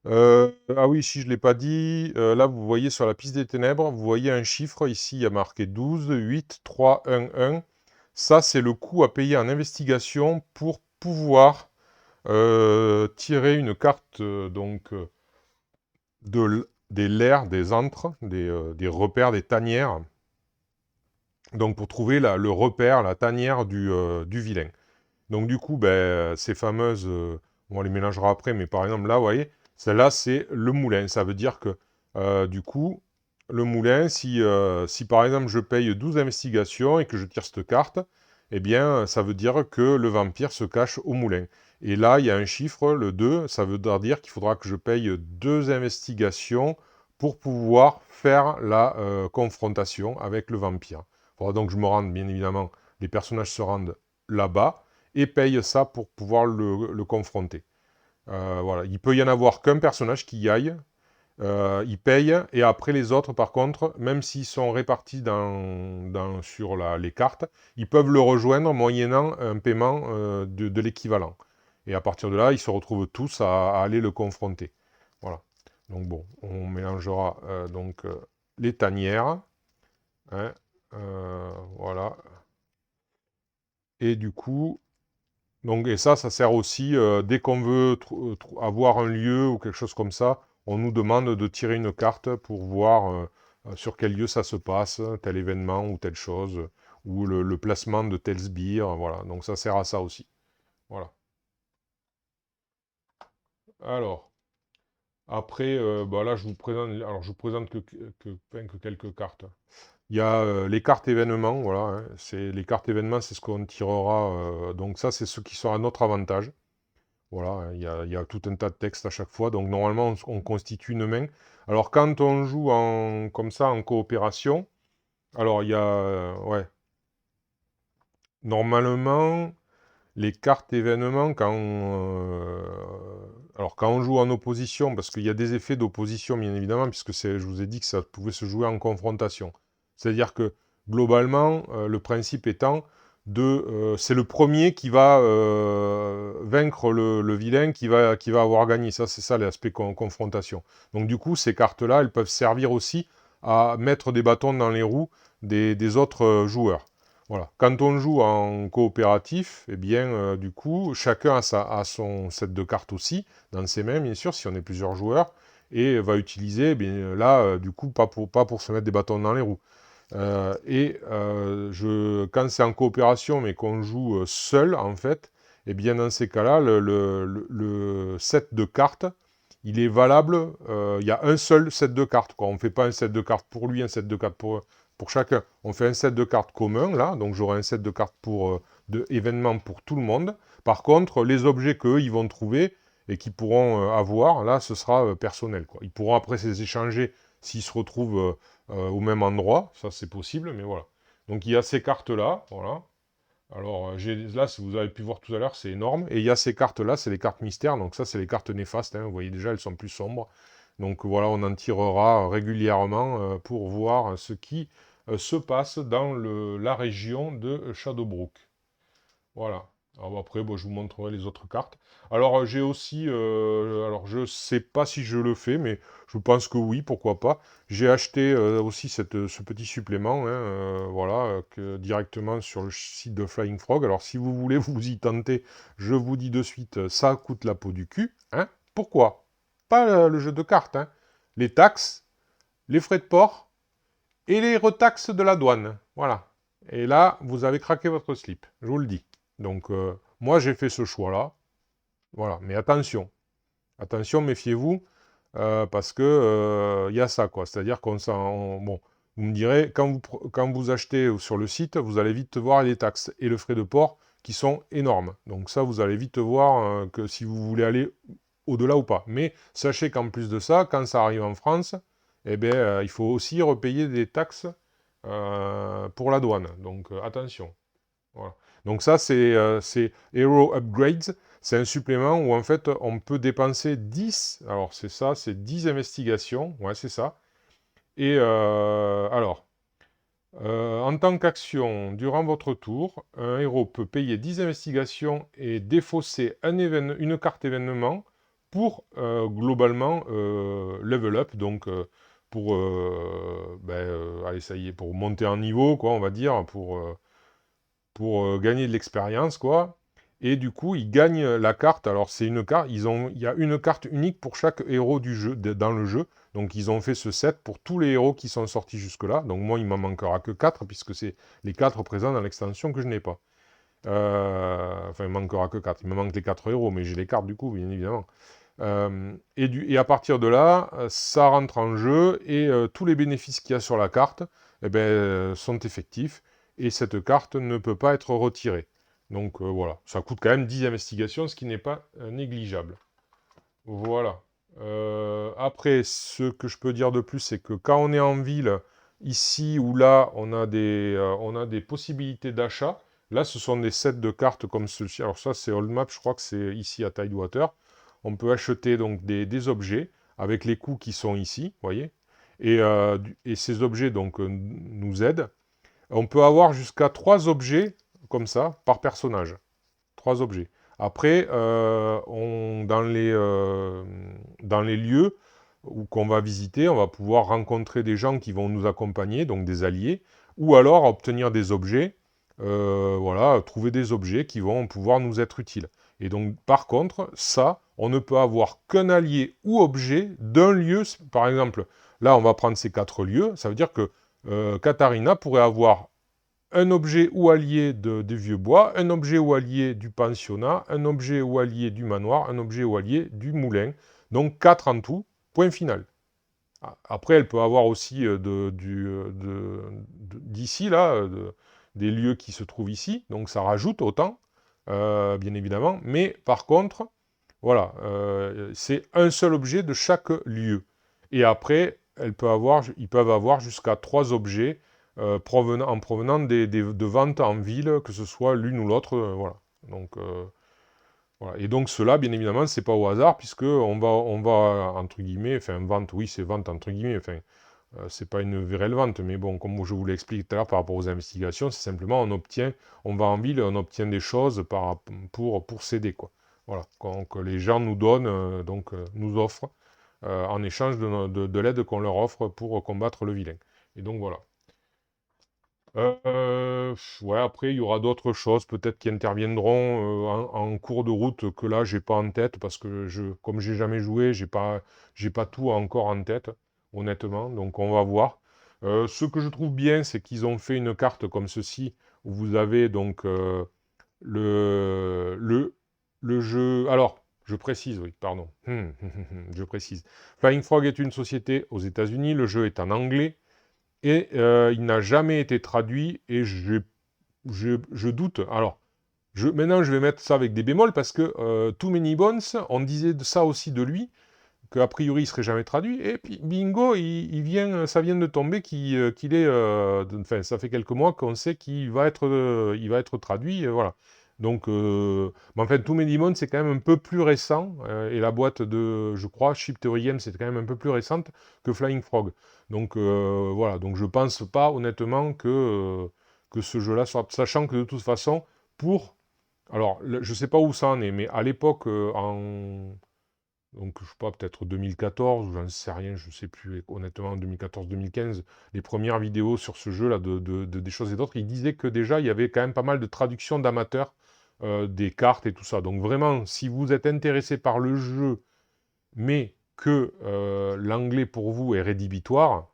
Ah oui, si je ne l'ai pas dit, là vous voyez sur la piste des ténèbres, vous voyez un chiffre, ici il y a marqué 12, 8, 3, 1, 1. Ça c'est le coût à payer en investigation pour pouvoir tirer une carte des lairs, des antres, des repères, des tanières. Donc pour trouver le repère, la tanière du vilain. Donc du coup, ben, ces fameuses, on les mélangera après, mais par exemple là, vous voyez, celle-là c'est le moulin. Ça veut dire que du coup, le moulin, si par exemple je paye 12 investigations et que je tire cette carte, eh bien ça veut dire que le vampire se cache au moulin. Et là, il y a un chiffre, le 2, ça veut dire qu'il faudra que je paye 2 investigations pour pouvoir faire la confrontation avec le vampire. Il faudra donc que je me rende, bien évidemment, les personnages se rendent là-bas, et paye ça pour pouvoir le confronter. Voilà. Il peut y en avoir qu'un personnage qui y aille, il paye, et après les autres, par contre, même s'ils sont répartis sur les cartes, ils peuvent le rejoindre moyennant un paiement de l'équivalent. Et à partir de là, ils se retrouvent tous à aller le confronter. Voilà. Donc bon, on mélangera les tanières. Hein, voilà. Et du coup, donc, et ça sert aussi, dès qu'on veut avoir un lieu ou quelque chose comme ça, on nous demande de tirer une carte pour voir sur quel lieu ça se passe, tel événement ou telle chose, ou le placement de tel sbire, voilà. Donc ça sert à ça aussi. Voilà. Alors, après, bah là, je vous présente que quelques cartes. Il y a les cartes événements, voilà. Hein. Les cartes événements, c'est ce qu'on tirera. Donc ça, c'est ce qui sera à notre avantage. Voilà, hein, il y a tout un tas de textes à chaque fois, donc normalement on constitue une main. Alors quand on joue comme ça en coopération, alors il y a, ouais, normalement les cartes événements alors quand on joue en opposition, parce qu'il y a des effets d'opposition bien évidemment, puisque je vous ai dit que ça pouvait se jouer en confrontation. C'est-à-dire que globalement, le principe étant c'est le premier qui va vaincre le vilain qui va avoir gagné. Ça, c'est ça l'aspect confrontation. Donc du coup, ces cartes-là, elles peuvent servir aussi à mettre des bâtons dans les roues des autres joueurs. Voilà. Quand on joue en coopératif, eh bien, du coup, chacun a son set de cartes aussi, dans ses mains, bien sûr, si on est plusieurs joueurs, et va utiliser, eh bien, là, du coup, pas pour se mettre des bâtons dans les roues. Quand c'est en coopération, mais qu'on joue seul, en fait, eh bien, dans ces cas-là, le set de cartes, il est valable, il y a un seul set de cartes, quoi. On ne fait pas un set de cartes pour lui, un set de cartes pour chacun. On fait un set de cartes commun, là, donc j'aurai un set de cartes événements pour tout le monde. Par contre, les objets qu'eux, ils vont trouver et qu'ils pourront avoir, là, ce sera personnel, quoi. Ils pourront après les échanger s'ils se retrouvent au même endroit, ça c'est possible, mais voilà. Donc il y a ces cartes-là, voilà. Alors là, si vous avez pu voir tout à l'heure, c'est énorme. Et il y a ces cartes-là, c'est les cartes mystères, donc ça c'est les cartes néfastes, hein. Vous voyez déjà, elles sont plus sombres. Donc voilà, on en tirera régulièrement pour voir ce qui se passe dans la région de Shadowbrook. Voilà. Alors après, bon, je vous montrerai les autres cartes. Alors j'ai aussi, alors je sais pas si je le fais, mais je pense que oui, pourquoi pas. J'ai acheté aussi ce petit supplément, hein, voilà, directement sur le site de Flying Frog. Alors si vous voulez vous y tenter, je vous dis de suite, ça coûte la peau du cul. Hein. Pourquoi? Pas le jeu de cartes, hein. Les taxes, les frais de port et les retaxes de la douane. Voilà. Et là, vous avez craqué votre slip, je vous le dis. Donc, moi, j'ai fait ce choix-là. Voilà. Mais attention. Attention, méfiez-vous, parce que y a ça, quoi. C'est-à-dire qu'on s'en... Bon, vous me direz, quand vous achetez sur le site, vous allez vite voir les taxes et le frais de port qui sont énormes. Donc ça, vous allez vite voir que si vous voulez aller au-delà ou pas. Mais sachez qu'en plus de ça, quand ça arrive en France, eh bien, il faut aussi repayer des taxes pour la douane. Donc attention. Voilà. Donc ça, c'est Hero Upgrades. C'est un supplément où en fait on peut dépenser 10. Alors c'est ça, c'est 10 investigations. Ouais, c'est ça. Et en tant qu'action, durant votre tour, un héros peut payer 10 investigations et défausser une carte événement pour globalement level up, donc pour, allez, ça y est, pour monter en niveau, quoi, on va dire, pour gagner de l'expérience, quoi. Et du coup, ils gagnent la carte. Alors, c'est une carte, il y a une carte unique pour chaque héros du jeu, dans le jeu. Donc, ils ont fait ce set pour tous les héros qui sont sortis jusque-là. Donc, moi, il m'en manquera que 4, puisque c'est les 4 présents dans l'extension que je n'ai pas. Enfin, il ne manquera que 4. Il me manque les 4 héros, mais j'ai les cartes, du coup, bien évidemment. Et à partir de là, ça rentre en jeu, et tous les bénéfices qu'il y a sur la carte eh ben, sont effectifs, et cette carte ne peut pas être retirée. Donc voilà, ça coûte quand même 10 investigations, ce qui n'est pas négligeable. Voilà. Après, ce que je peux dire de plus, c'est que quand on est en ville, ici ou là, on a des possibilités d'achat. Là, ce sont des sets de cartes comme ceci. Alors ça, c'est Old Map, je crois que c'est ici à Tidewater. On peut acheter donc des objets avec les coûts qui sont ici, vous voyez. Et ces objets donc nous aident. On peut avoir jusqu'à 3 objets comme ça par personnage. 3 objets. Après, dans les lieux qu'on va visiter, on va pouvoir rencontrer des gens qui vont nous accompagner, donc des alliés, ou alors obtenir des objets, voilà, trouver des objets qui vont pouvoir nous être utiles. Et donc, par contre, ça, on ne peut avoir qu'un allié ou objet d'un lieu. Par exemple, là, on va prendre ces 4 lieux. Ça veut dire que Katharina pourrait avoir un objet ou allié des vieux bois, un objet ou allié du pensionnat, un objet ou allié du manoir, un objet ou allié du moulin. Donc 4 en tout, point final. Après, elle peut avoir aussi d'ici, là, des lieux qui se trouvent ici, donc ça rajoute autant, bien évidemment. Mais par contre, voilà, c'est un seul objet de chaque lieu. Et après, ils peuvent avoir jusqu'à 3 objets en provenant de ventes en ville, que ce soit l'une ou l'autre, voilà. Donc, voilà. Et donc cela, bien évidemment, c'est pas au hasard, puisque on va, entre guillemets, enfin, vente, oui, c'est vente, entre guillemets, enfin, c'est pas une vraie vente, mais bon, comme je vous l'ai expliqué tout à l'heure par rapport aux investigations, c'est simplement on va en ville, on obtient des choses pour s'aider, quoi. Voilà, donc les gens nous donnent, nous offrent, en échange de l'aide qu'on leur offre pour combattre le vilain. Et donc voilà. Ouais, après, il y aura d'autres choses peut-être qui interviendront en cours de route que là, j'ai pas en tête parce que comme j'ai jamais joué, j'ai pas tout encore en tête, honnêtement. Donc, on va voir. Ce que je trouve bien, c'est qu'ils ont fait une carte comme ceci où vous avez donc le, le, le jeu. Alors, je précise, oui, pardon. Je précise. Flying Frog est une société aux États-Unis. Le jeu est en anglais. Et il n'a jamais été traduit et je doute. Alors, maintenant, je vais mettre ça avec des bémols parce que Too Many Bones, on disait ça aussi de lui, qu'a priori il serait jamais traduit. Et puis, bingo, ça vient de tomber qu'il est. Enfin, ça fait quelques mois qu'on sait il va être traduit. Voilà. Donc, mais en fait, Too Many Bones, c'est quand même un peu plus récent. Et la boîte de, je crois, Ship Theory Games, c'est quand même un peu plus récente que Flying Frog. Donc, voilà. Donc, je pense pas, honnêtement, que ce jeu-là soit. Sachant que de toute façon, pour. Alors, je sais pas où ça en est, mais à l'époque, donc, je sais pas, peut-être 2014, ou j'en sais rien, je sais plus, honnêtement, 2014-2015, les premières vidéos sur ce jeu-là, des choses et d'autres, il disait que déjà, il y avait quand même pas mal de traductions d'amateurs, des cartes et tout ça. Donc, vraiment, si vous êtes intéressé par le jeu, mais que l'anglais pour vous est rédhibitoire,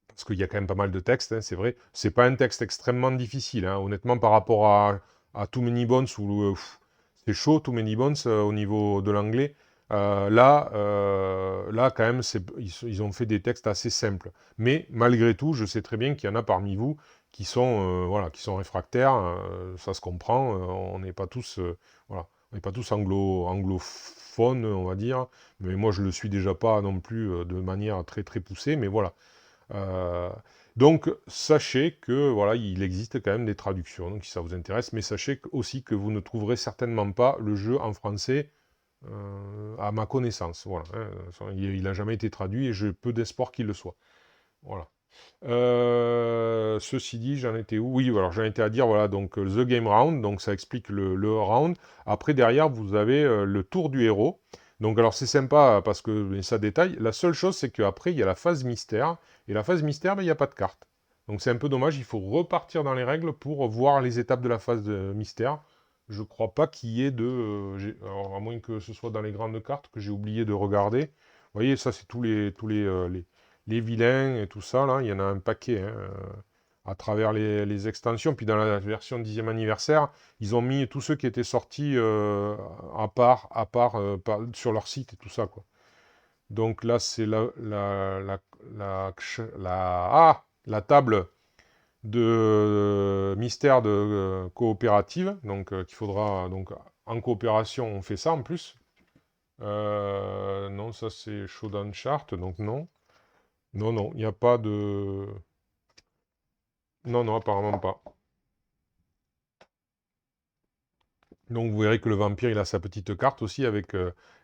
parce qu'il y a quand même pas mal de textes, hein, c'est vrai, c'est pas un texte extrêmement difficile, hein, honnêtement, par rapport à Too Many Bones, où c'est chaud, Too Many Bones, au niveau de l'anglais. Là, quand même, ils ont fait des textes assez simples. Mais malgré tout, je sais très bien qu'il y en a parmi vous qui sont, voilà, qui sont réfractaires. Ça se comprend. On n'est pas tous, voilà, on n'est pas tous anglophones, on va dire. Mais moi, je le suis déjà pas non plus de manière très très poussée. Mais voilà. Euh, donc, sachez que voilà, il existe quand même des traductions, donc si ça vous intéresse, mais sachez aussi que vous ne trouverez certainement pas le jeu en français à ma connaissance. Voilà, hein. Il n'a jamais été traduit et j'ai peu d'espoir qu'il le soit. Voilà. Ceci dit, j'en étais où? Oui, alors j'en étais à dire, voilà, donc The Game Round, donc ça explique le round. Après, derrière, vous avez le tour du héros. Donc, alors c'est sympa parce que ça détaille. La seule chose, c'est qu'après, il y a la phase mystère. Et la phase mystère, ben, il n'y a pas de carte. Donc, c'est un peu dommage. Il faut repartir dans les règles pour voir les étapes de la phase de mystère. Je crois pas qu'il y ait alors, à moins que ce soit dans les grandes cartes que j'ai oublié de regarder. Vous voyez, ça, c'est les vilains et tout ça, là, il y en a un paquet, hein, à travers les extensions. Puis dans la version 10e anniversaire, ils ont mis tous ceux qui étaient sortis sur leur site et tout ça, quoi. Donc là, c'est la table de mystère de coopérative. Donc qu'il faudra, donc en coopération, on fait ça en plus. Non, ça c'est Shodan Chart, donc non. Non, non, il n'y a pas de... Non, non, apparemment pas. Donc vous verrez que le vampire, il a sa petite carte aussi avec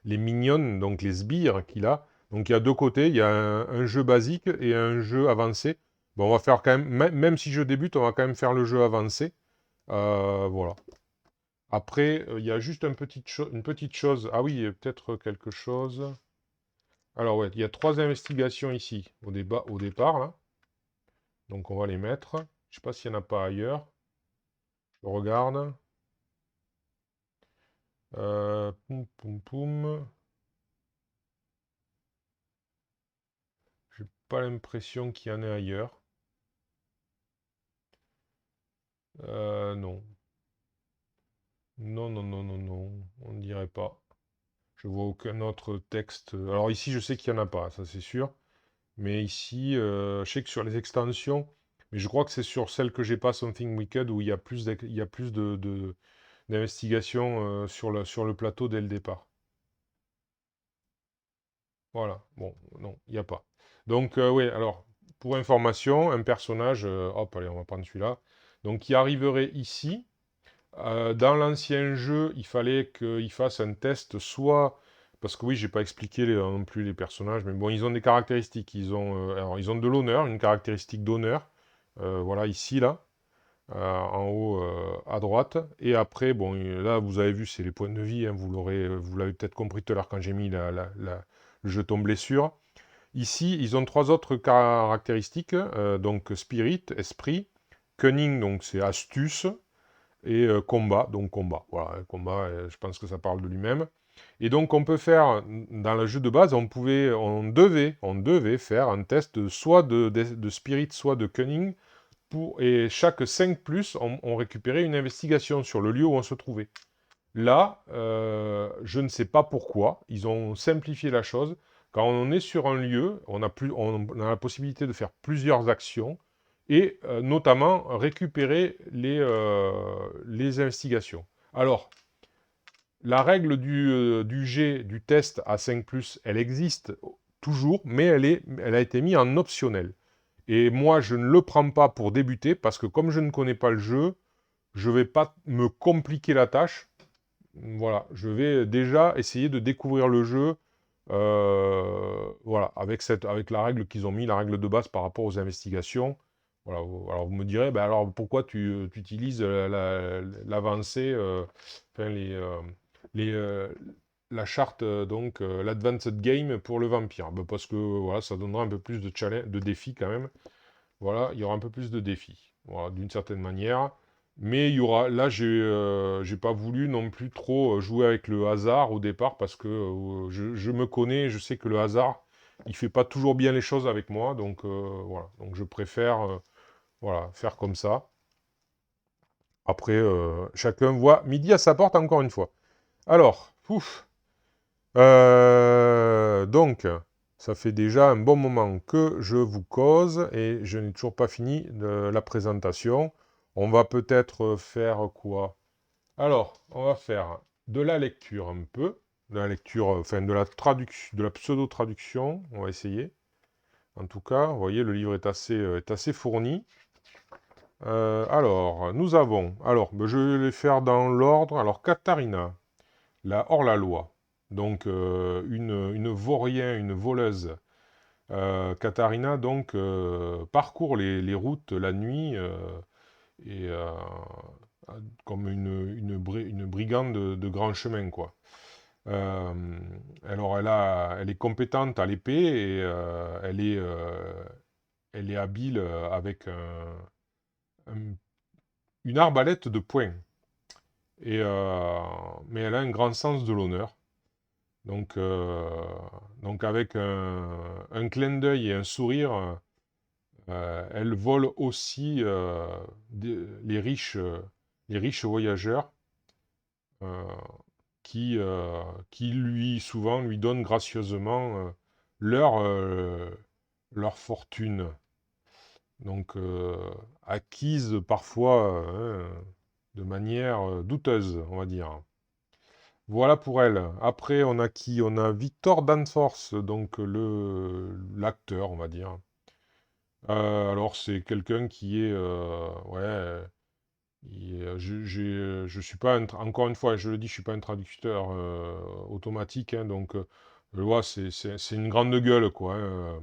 les mignonnes, donc les sbires qu'il a. Donc il y a deux côtés, il y a un jeu basique et un jeu avancé. Bon, on va faire quand même, même si je débute, on va quand même faire le jeu avancé. Voilà. Après, il y a juste une petite chose. Ah oui, peut-être quelque chose. Alors ouais, il y a 3 investigations ici, au départ, là. Donc on va les mettre. Je sais pas s'il n'y en a pas ailleurs. Je regarde. Poum, poum, poum. J'ai pas l'impression qu'il y en ait ailleurs. Non. Non, non, non, non, non. On ne dirait pas. Je vois aucun autre texte. Alors ici, je sais qu'il n'y en a pas, ça c'est sûr. Mais ici, je sais que sur les extensions, mais je crois que c'est sur celle que j'ai pas, Something Wicked, où il y a plus d'investigation sur le plateau dès le départ. Voilà. Bon, non, il n'y a pas. Donc, oui, alors, pour information, un personnage, hop, allez, on va prendre celui-là, donc qui arriverait ici. Dans l'ancien jeu, il fallait qu'il fasse un test soit parce que oui, j'ai pas expliqué non plus les personnages, mais bon, ils ont des caractéristiques. Alors, ils ont de l'honneur, une caractéristique d'honneur. Voilà, ici, là, en haut à droite. Et après, bon, là, vous avez vu, c'est les points de vie. Hein, vous l'avez peut-être compris tout à l'heure quand j'ai mis le jeton blessure. Ici, ils ont trois autres caractéristiques. Donc, spirit, esprit. Cunning, donc c'est astuce. Et combat, donc combat. Voilà, combat, je pense que ça parle de lui-même. Et donc on peut faire, dans le jeu de base, on devait faire un test soit de spirit, soit de cunning, et chaque 5 plus, on récupérait une investigation sur le lieu où on se trouvait. Là, je ne sais pas pourquoi, ils ont simplifié la chose. Quand on est sur un lieu, on a la possibilité de faire plusieurs actions, et notamment récupérer les investigations. Alors, la règle du G, du test à 5+, elle existe toujours, mais elle a été mise en optionnel. Et moi, je ne le prends pas pour débuter, parce que comme je ne connais pas le jeu, je ne vais pas me compliquer la tâche. Voilà, je vais déjà essayer de découvrir le jeu, voilà, avec la règle qu'ils ont mis, la règle de base par rapport aux investigations. Voilà, alors vous me direz, ben alors pourquoi tu utilises l'avancée, enfin les, euh, la charte, donc l'Advanced Game pour le vampire? Ben parce que voilà, ça donnera un peu plus de challenge, de défis quand même. Voilà, il y aura un peu plus de défis, voilà, d'une certaine manière. Mais il y aura, là, j'ai pas voulu non plus trop jouer avec le hasard au départ parce que je me connais, je sais que le hasard, il fait pas toujours bien les choses avec moi, donc voilà. Donc je préfère, voilà, faire comme ça. Après, chacun voit midi à sa porte encore une fois. Alors, ouf. Donc, ça fait déjà un bon moment que je vous cause et je n'ai toujours pas fini la présentation. On va peut-être faire quoi? Alors, on va faire de la lecture un peu, de la lecture, enfin de la traduction, de la pseudo-traduction. On va essayer. En tout cas, vous voyez, le livre est assez fourni. Alors, nous avons, alors, ben, je vais les faire dans l'ordre. Alors, Katharina, la hors-la-loi. Donc, une vaurien, une voleuse. Katharina, donc, parcourt les routes la nuit, et comme une brigande de grand chemin, quoi. Alors, elle est compétente à l'épée, et elle est habile avec un- une arbalète de poing. Mais elle a un grand sens de l'honneur. Donc, donc avec un clin d'œil et un sourire, elle vole aussi les riches voyageurs, euh, qui lui souvent lui donnent gracieusement leur, euh, leur fortune. Donc acquise parfois de manière douteuse, on va dire. Voilà pour elle. Après, on a qui? On a Victor Danforth, donc l'acteur, on va dire. Alors, c'est quelqu'un qui est, ouais, je suis pas encore une fois, je le dis, je suis pas un traducteur automatique, hein, donc je vois, c'est une grande gueule, quoi. Hein.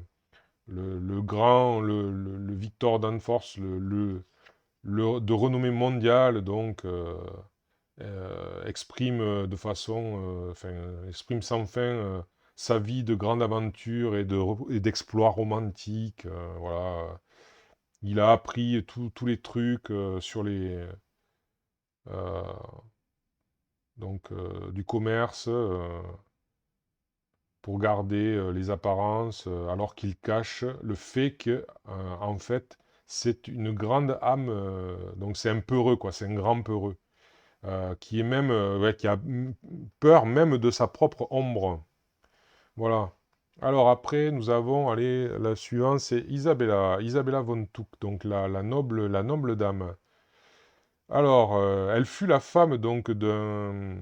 Le grand, le Victor Danforth, de renommée mondiale, donc exprime de façon, enfin, exprime sans fin sa vie de grande aventure et d'exploits romantiques. Voilà. Il a appris tous les trucs sur euh, du commerce pour garder les apparences, alors qu'il cache le fait que, en fait, c'est une grande âme, donc c'est un peureux, quoi, c'est un grand peureux. Qui est même, ouais, qui a peur même de sa propre ombre. Voilà. Alors après, nous avons, allez, la suivante, c'est Isabella von Tuck, donc la noble dame. Alors, elle fut la femme donc d'un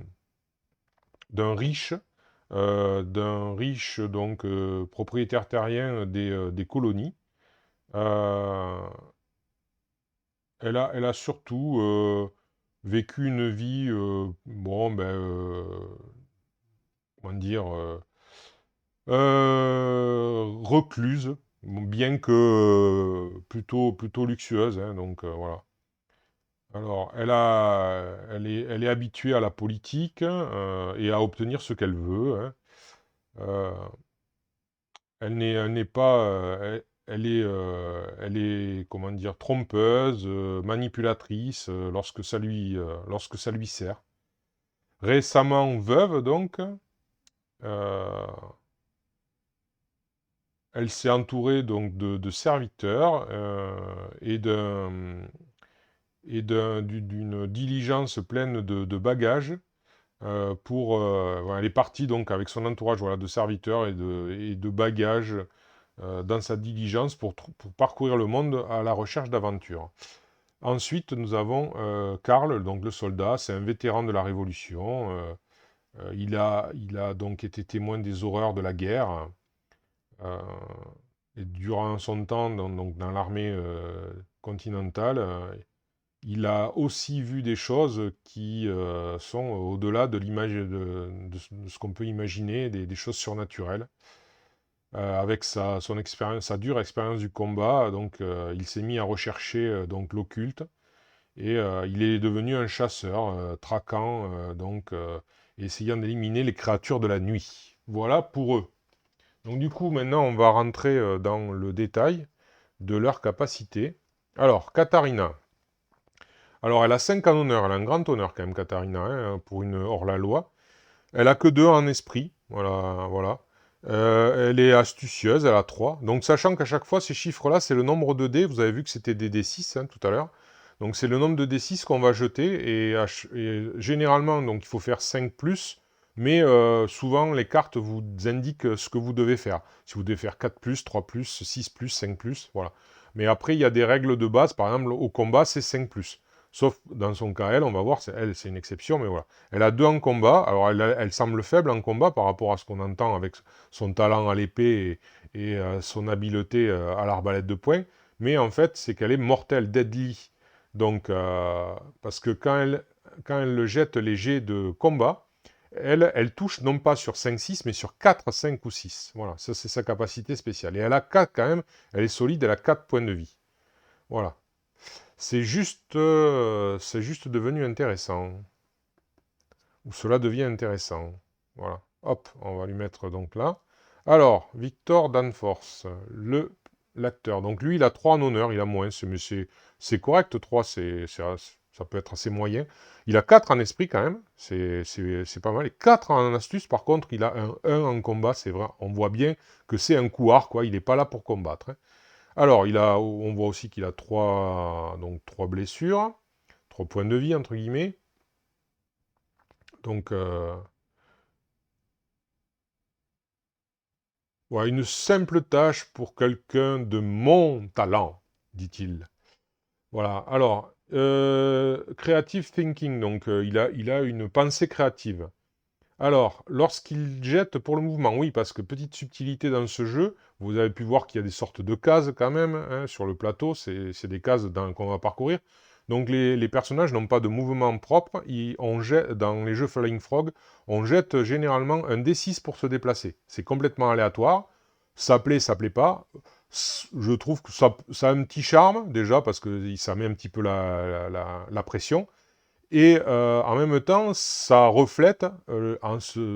riche donc propriétaire terrien des colonies. Euh, elle a surtout vécu une vie, bon, ben, comment dire, recluse, bien que plutôt luxueuse, hein, donc voilà. Alors, elle est habituée à la politique et à obtenir ce qu'elle veut, hein. Euh, elle n'est pas, elle est, comment dire, trompeuse, manipulatrice lorsque ça lui sert. Récemment veuve, donc, euh, elle s'est entourée donc de serviteurs d'une diligence pleine de bagages voilà, elle est partie donc avec son entourage voilà, de serviteurs et de bagages dans sa diligence pour parcourir le monde à la recherche d'aventures. Ensuite, nous avons Karl, donc le soldat, c'est un vétéran de la Révolution. Il a donc été témoin des horreurs de la guerre. euh, et durant son temps donc, dans l'armée continentale, il a aussi vu des choses qui sont au-delà de l'image de ce qu'on peut imaginer, des choses surnaturelles. Avec son expérience, sa dure expérience du combat, donc il s'est mis à rechercher donc l'occulte et il est devenu un chasseur, traquant essayant d'éliminer les créatures de la nuit. Voilà pour eux. Donc du coup, maintenant, on va rentrer dans le détail de leurs capacités. Alors, Katharina. Alors, elle a 5 en honneur, elle a un grand honneur quand même, Katharina, hein, pour une hors-la-loi. Elle a que 2 en esprit, voilà, voilà. Elle est astucieuse, elle a 3. Donc, sachant qu'à chaque fois, ces chiffres-là, c'est le nombre de dés. Vous avez vu que c'était des D6 hein, tout à l'heure. Donc, c'est le nombre de D6 qu'on va jeter. Et généralement, donc, il faut faire 5 plus. Mais souvent, les cartes vous indiquent ce que vous devez faire. Si vous devez faire 4 plus, 3 plus, 6 plus, 5 plus, voilà. Mais après, il y a des règles de base. Par exemple, au combat, c'est 5 plus. Sauf dans son cas, elle, on va voir, elle, c'est une exception, mais voilà. Elle a 2 en combat, alors elle semble faible en combat par rapport à ce qu'on entend avec son talent à l'épée et son habileté à l'arbalète de poing, mais en fait, c'est qu'elle est mortelle, deadly. Donc, parce que quand elle jette les jets de combat, elle touche non pas sur 5-6, mais sur 4, 5 ou 6. Voilà, ça c'est sa capacité spéciale. Et elle a 4 quand même, elle est solide, elle a 4 points de vie. Voilà. C'est juste devenu intéressant. Ou cela devient intéressant. Voilà. Hop, on va lui mettre donc là. Alors, Victor Danforth, l'acteur. Donc lui, il a 3 en honneur, il a moins, mais c'est correct, 3, ça peut être assez moyen. Il a 4 en esprit quand même, c'est pas mal. Et 4 en astuce, par contre, il a un 1 en combat, c'est vrai. On voit bien que c'est un couard, quoi. Il n'est pas là pour combattre. Hein. Alors, on voit aussi qu'il a 3 blessures, 3 points de vie, entre guillemets. Donc, voilà, une simple tâche pour quelqu'un de mon talent, dit-il. Voilà, alors, creative thinking, donc il a une pensée créative. Alors, lorsqu'il jette pour le mouvement, oui, parce que petite subtilité dans ce jeu, vous avez pu voir qu'il y a des sortes de cases quand même hein, sur le plateau, c'est des cases qu'on va parcourir. Donc les personnages n'ont pas de mouvement propre, dans les jeux Flying Frog, on jette généralement un D6 pour se déplacer. C'est complètement aléatoire, ça plaît pas. Je trouve que ça a un petit charme, déjà, parce que ça met un petit peu la pression. Et en même temps, ça reflète,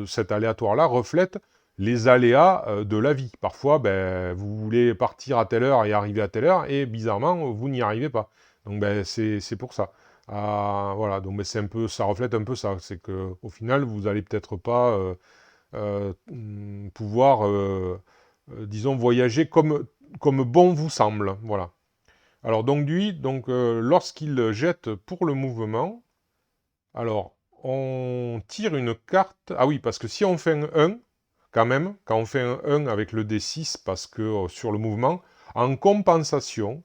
cet aléatoire-là reflète les aléas de la vie. Parfois, ben, vous voulez partir à telle heure et arriver à telle heure, et bizarrement, vous n'y arrivez pas. Donc ben, c'est pour ça. Voilà, donc ben, ça reflète un peu ça. C'est que au final, vous allez peut-être pas pouvoir, disons, voyager comme bon vous semble. Voilà. Alors donc lui, lorsqu'il jette pour le mouvement, alors, on tire une carte. Ah oui, parce que si on fait un 1, quand même, quand on fait un 1 avec le D6, parce que sur le mouvement, en compensation,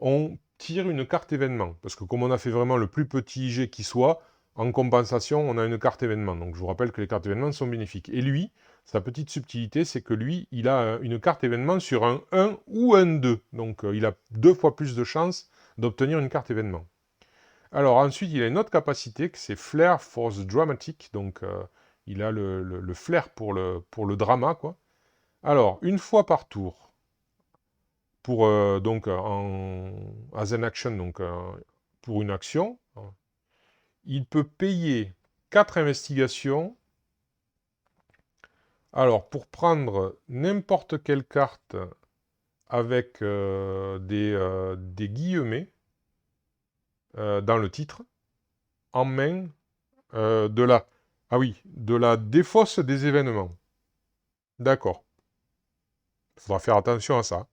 on tire une carte événement. Parce que comme on a fait vraiment le plus petit jet qui soit, en compensation, on a une carte événement. Donc je vous rappelle que les cartes événements sont bénéfiques. Et lui, sa petite subtilité, c'est que lui, il a une carte événement sur un 1 ou un 2. Donc il a 2 fois plus de chances d'obtenir une carte événement. Alors ensuite, il a une autre capacité, que c'est Flair for the Dramatic. Donc Il a le flair pour le drama, quoi. Alors, une fois par tour, pour donc as an action, donc pour une action, il peut payer 4 investigations. Alors, pour prendre n'importe quelle carte avec des guillemets dans le titre, en main, de la... Ah oui, de la défausse des événements. D'accord. Il faudra faire attention à ça.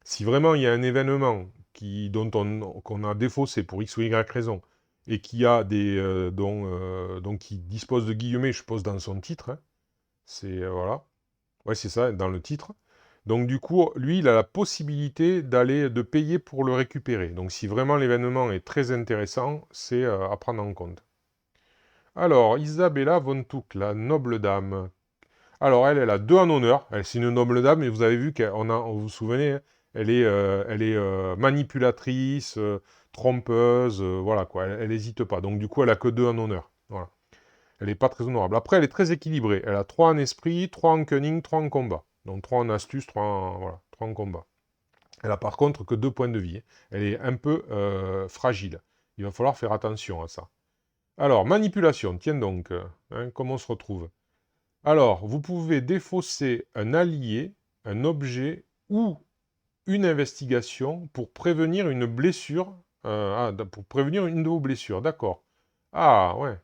Si vraiment il y a un événement qu'on a défaussé pour X ou Y raison, et qui a donc qui dispose de guillemets, je suppose, dans son titre, hein, c'est... voilà. Ouais, c'est ça, dans le titre. Donc du coup, lui, il a la possibilité de payer pour le récupérer. Donc si vraiment l'événement est très intéressant, c'est à prendre en compte. Alors, Isabella von Tuck, la noble dame. Alors, elle a 2 en honneur. C'est une noble dame, et vous avez vu vous vous souvenez, hein, elle est manipulatrice, trompeuse, voilà quoi. Elle n'hésite pas. Donc du coup, elle a que 2 en honneur. Voilà. Elle n'est pas très honorable. Après, elle est très équilibrée. Elle a 3 en esprit, 3 en cunning, 3 en combat. Donc 3 en astuce, 3 en, voilà, 3 en combat. Elle a par contre que 2 points de vie. Elle est un peu fragile. Il va falloir faire attention à ça. Alors, manipulation, tiens donc, hein, comment on se retrouve? Alors, vous pouvez défausser un allié, un objet ou une investigation pour prévenir une blessure. Pour prévenir une de vos blessures, d'accord. Ah, ouais.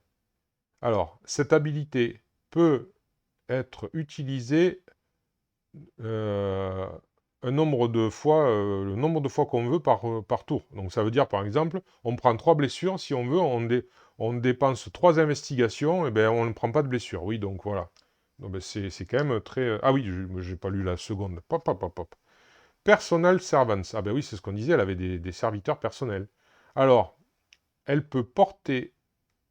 Alors, cette habilité peut être utilisée euh, un nombre de fois, le nombre de fois qu'on veut par tour. Donc ça veut dire, par exemple, on prend 3 blessures. Si on veut, on dépense 3 investigations, et ben on ne prend pas de blessure. Oui, donc voilà. Donc, ben, c'est quand même très... Ah oui, je n'ai pas lu la seconde. Pop, pop, pop, pop. Personal servants. Ah ben oui, c'est ce qu'on disait, elle avait des serviteurs personnels. Alors, elle peut porter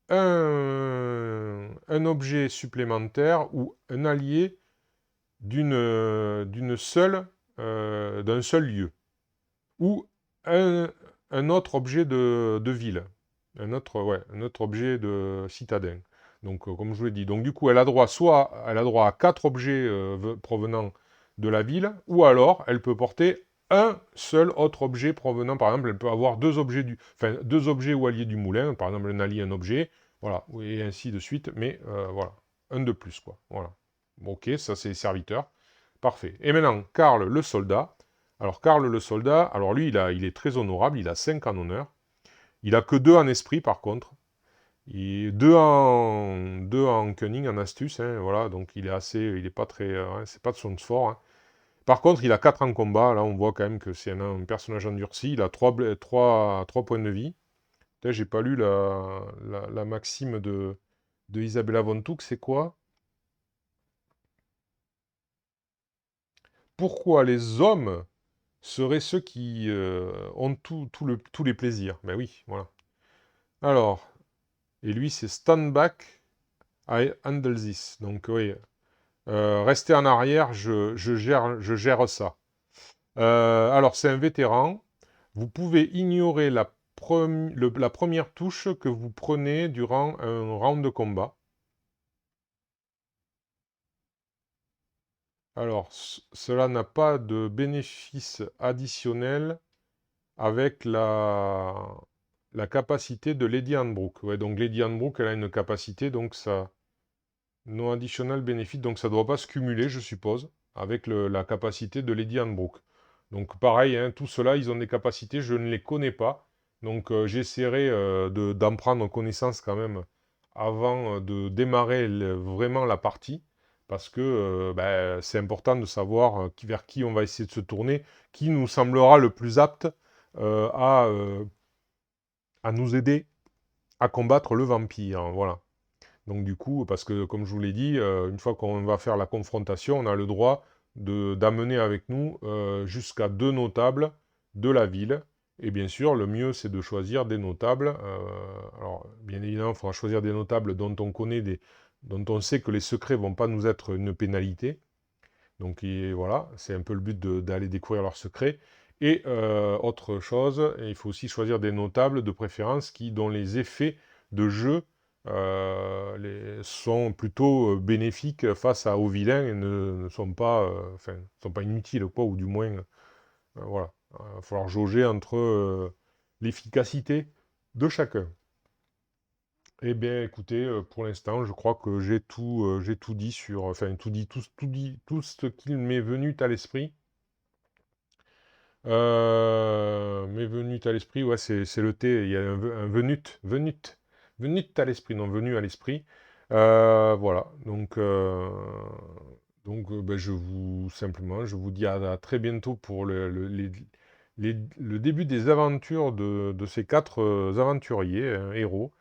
un objet supplémentaire ou un allié d'un seul lieu, ou un autre objet de ville, un autre objet de citadin. Donc, comme je vous l'ai dit, donc du coup, elle a droit à 4 objets provenant de la ville, ou alors elle peut porter un seul autre objet provenant, par exemple, elle peut avoir 2 objets ou alliés du moulin, par exemple un allié, un objet, voilà, et ainsi de suite, mais voilà, un de plus, quoi, voilà. Bon, ok, ça c'est les serviteurs. Parfait. Et maintenant, Karl le soldat. Alors, Karl le soldat, alors lui, il est très honorable, il a 5 en honneur. Il a que 2 en esprit, par contre. 2 en cunning, en astuce, hein, voilà, donc il est pas très, c'est pas de son fort, hein. Par contre, il a 4 en combat, là on voit quand même que c'est un personnage endurci, il a 3 points de vie. Là, j'ai pas lu la maxime de Isabella von Tuck, c'est quoi? Pourquoi les hommes seraient ceux qui ont tous les plaisirs? Ben oui, voilà. Alors, et lui, c'est Stand back, I handle this. Donc, oui, rester en arrière, je gère ça. Alors, c'est un vétéran. Vous pouvez ignorer la première touche que vous prenez durant un round de combat. Alors, cela n'a pas de bénéfice additionnel avec la capacité de Lady Handbrook. Ouais, donc Lady Handbrook, elle a une capacité, donc ça... No additional benefit, donc ça ne doit pas se cumuler, je suppose, avec la capacité de Lady Handbrook. Donc pareil, hein, tout cela, ils ont des capacités, je ne les connais pas. Donc j'essaierai d'en prendre connaissance quand même avant de démarrer vraiment la partie. Parce que ben, c'est important de savoir vers qui on va essayer de se tourner, qui nous semblera le plus apte euh, à, euh, à nous aider à combattre le vampire. Hein, voilà. Donc du coup, parce que comme je vous l'ai dit, une fois qu'on va faire la confrontation, on a le droit d'amener avec nous jusqu'à 2 notables de la ville. Et bien sûr, le mieux, c'est de choisir des notables. Alors, bien évidemment, il faudra choisir des notables dont on connaît dont on sait que les secrets ne vont pas nous être une pénalité. Donc voilà, c'est un peu le but d'aller découvrir leurs secrets. Et autre chose, il faut aussi choisir des notables de préférence dont les effets de jeu sont plutôt bénéfiques face aux vilains et ne sont pas, enfin, ne sont pas inutiles, quoi, ou du moins, voilà. Il va falloir jauger entre l'efficacité de chacun. Eh bien, écoutez, pour l'instant, je crois que j'ai tout dit sur, enfin, tout ce qu'il m'est venu à l'esprit. M'est venu à l'esprit, ouais, c'est le thé. Il y a un venut à l'esprit, non, venu à l'esprit. Voilà. Ben, simplement, je vous dis à très bientôt pour le début des aventures de ces quatre aventuriers, héros,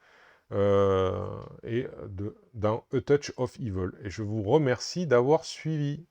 dans A Touch of Evil. Et je vous remercie d'avoir suivi.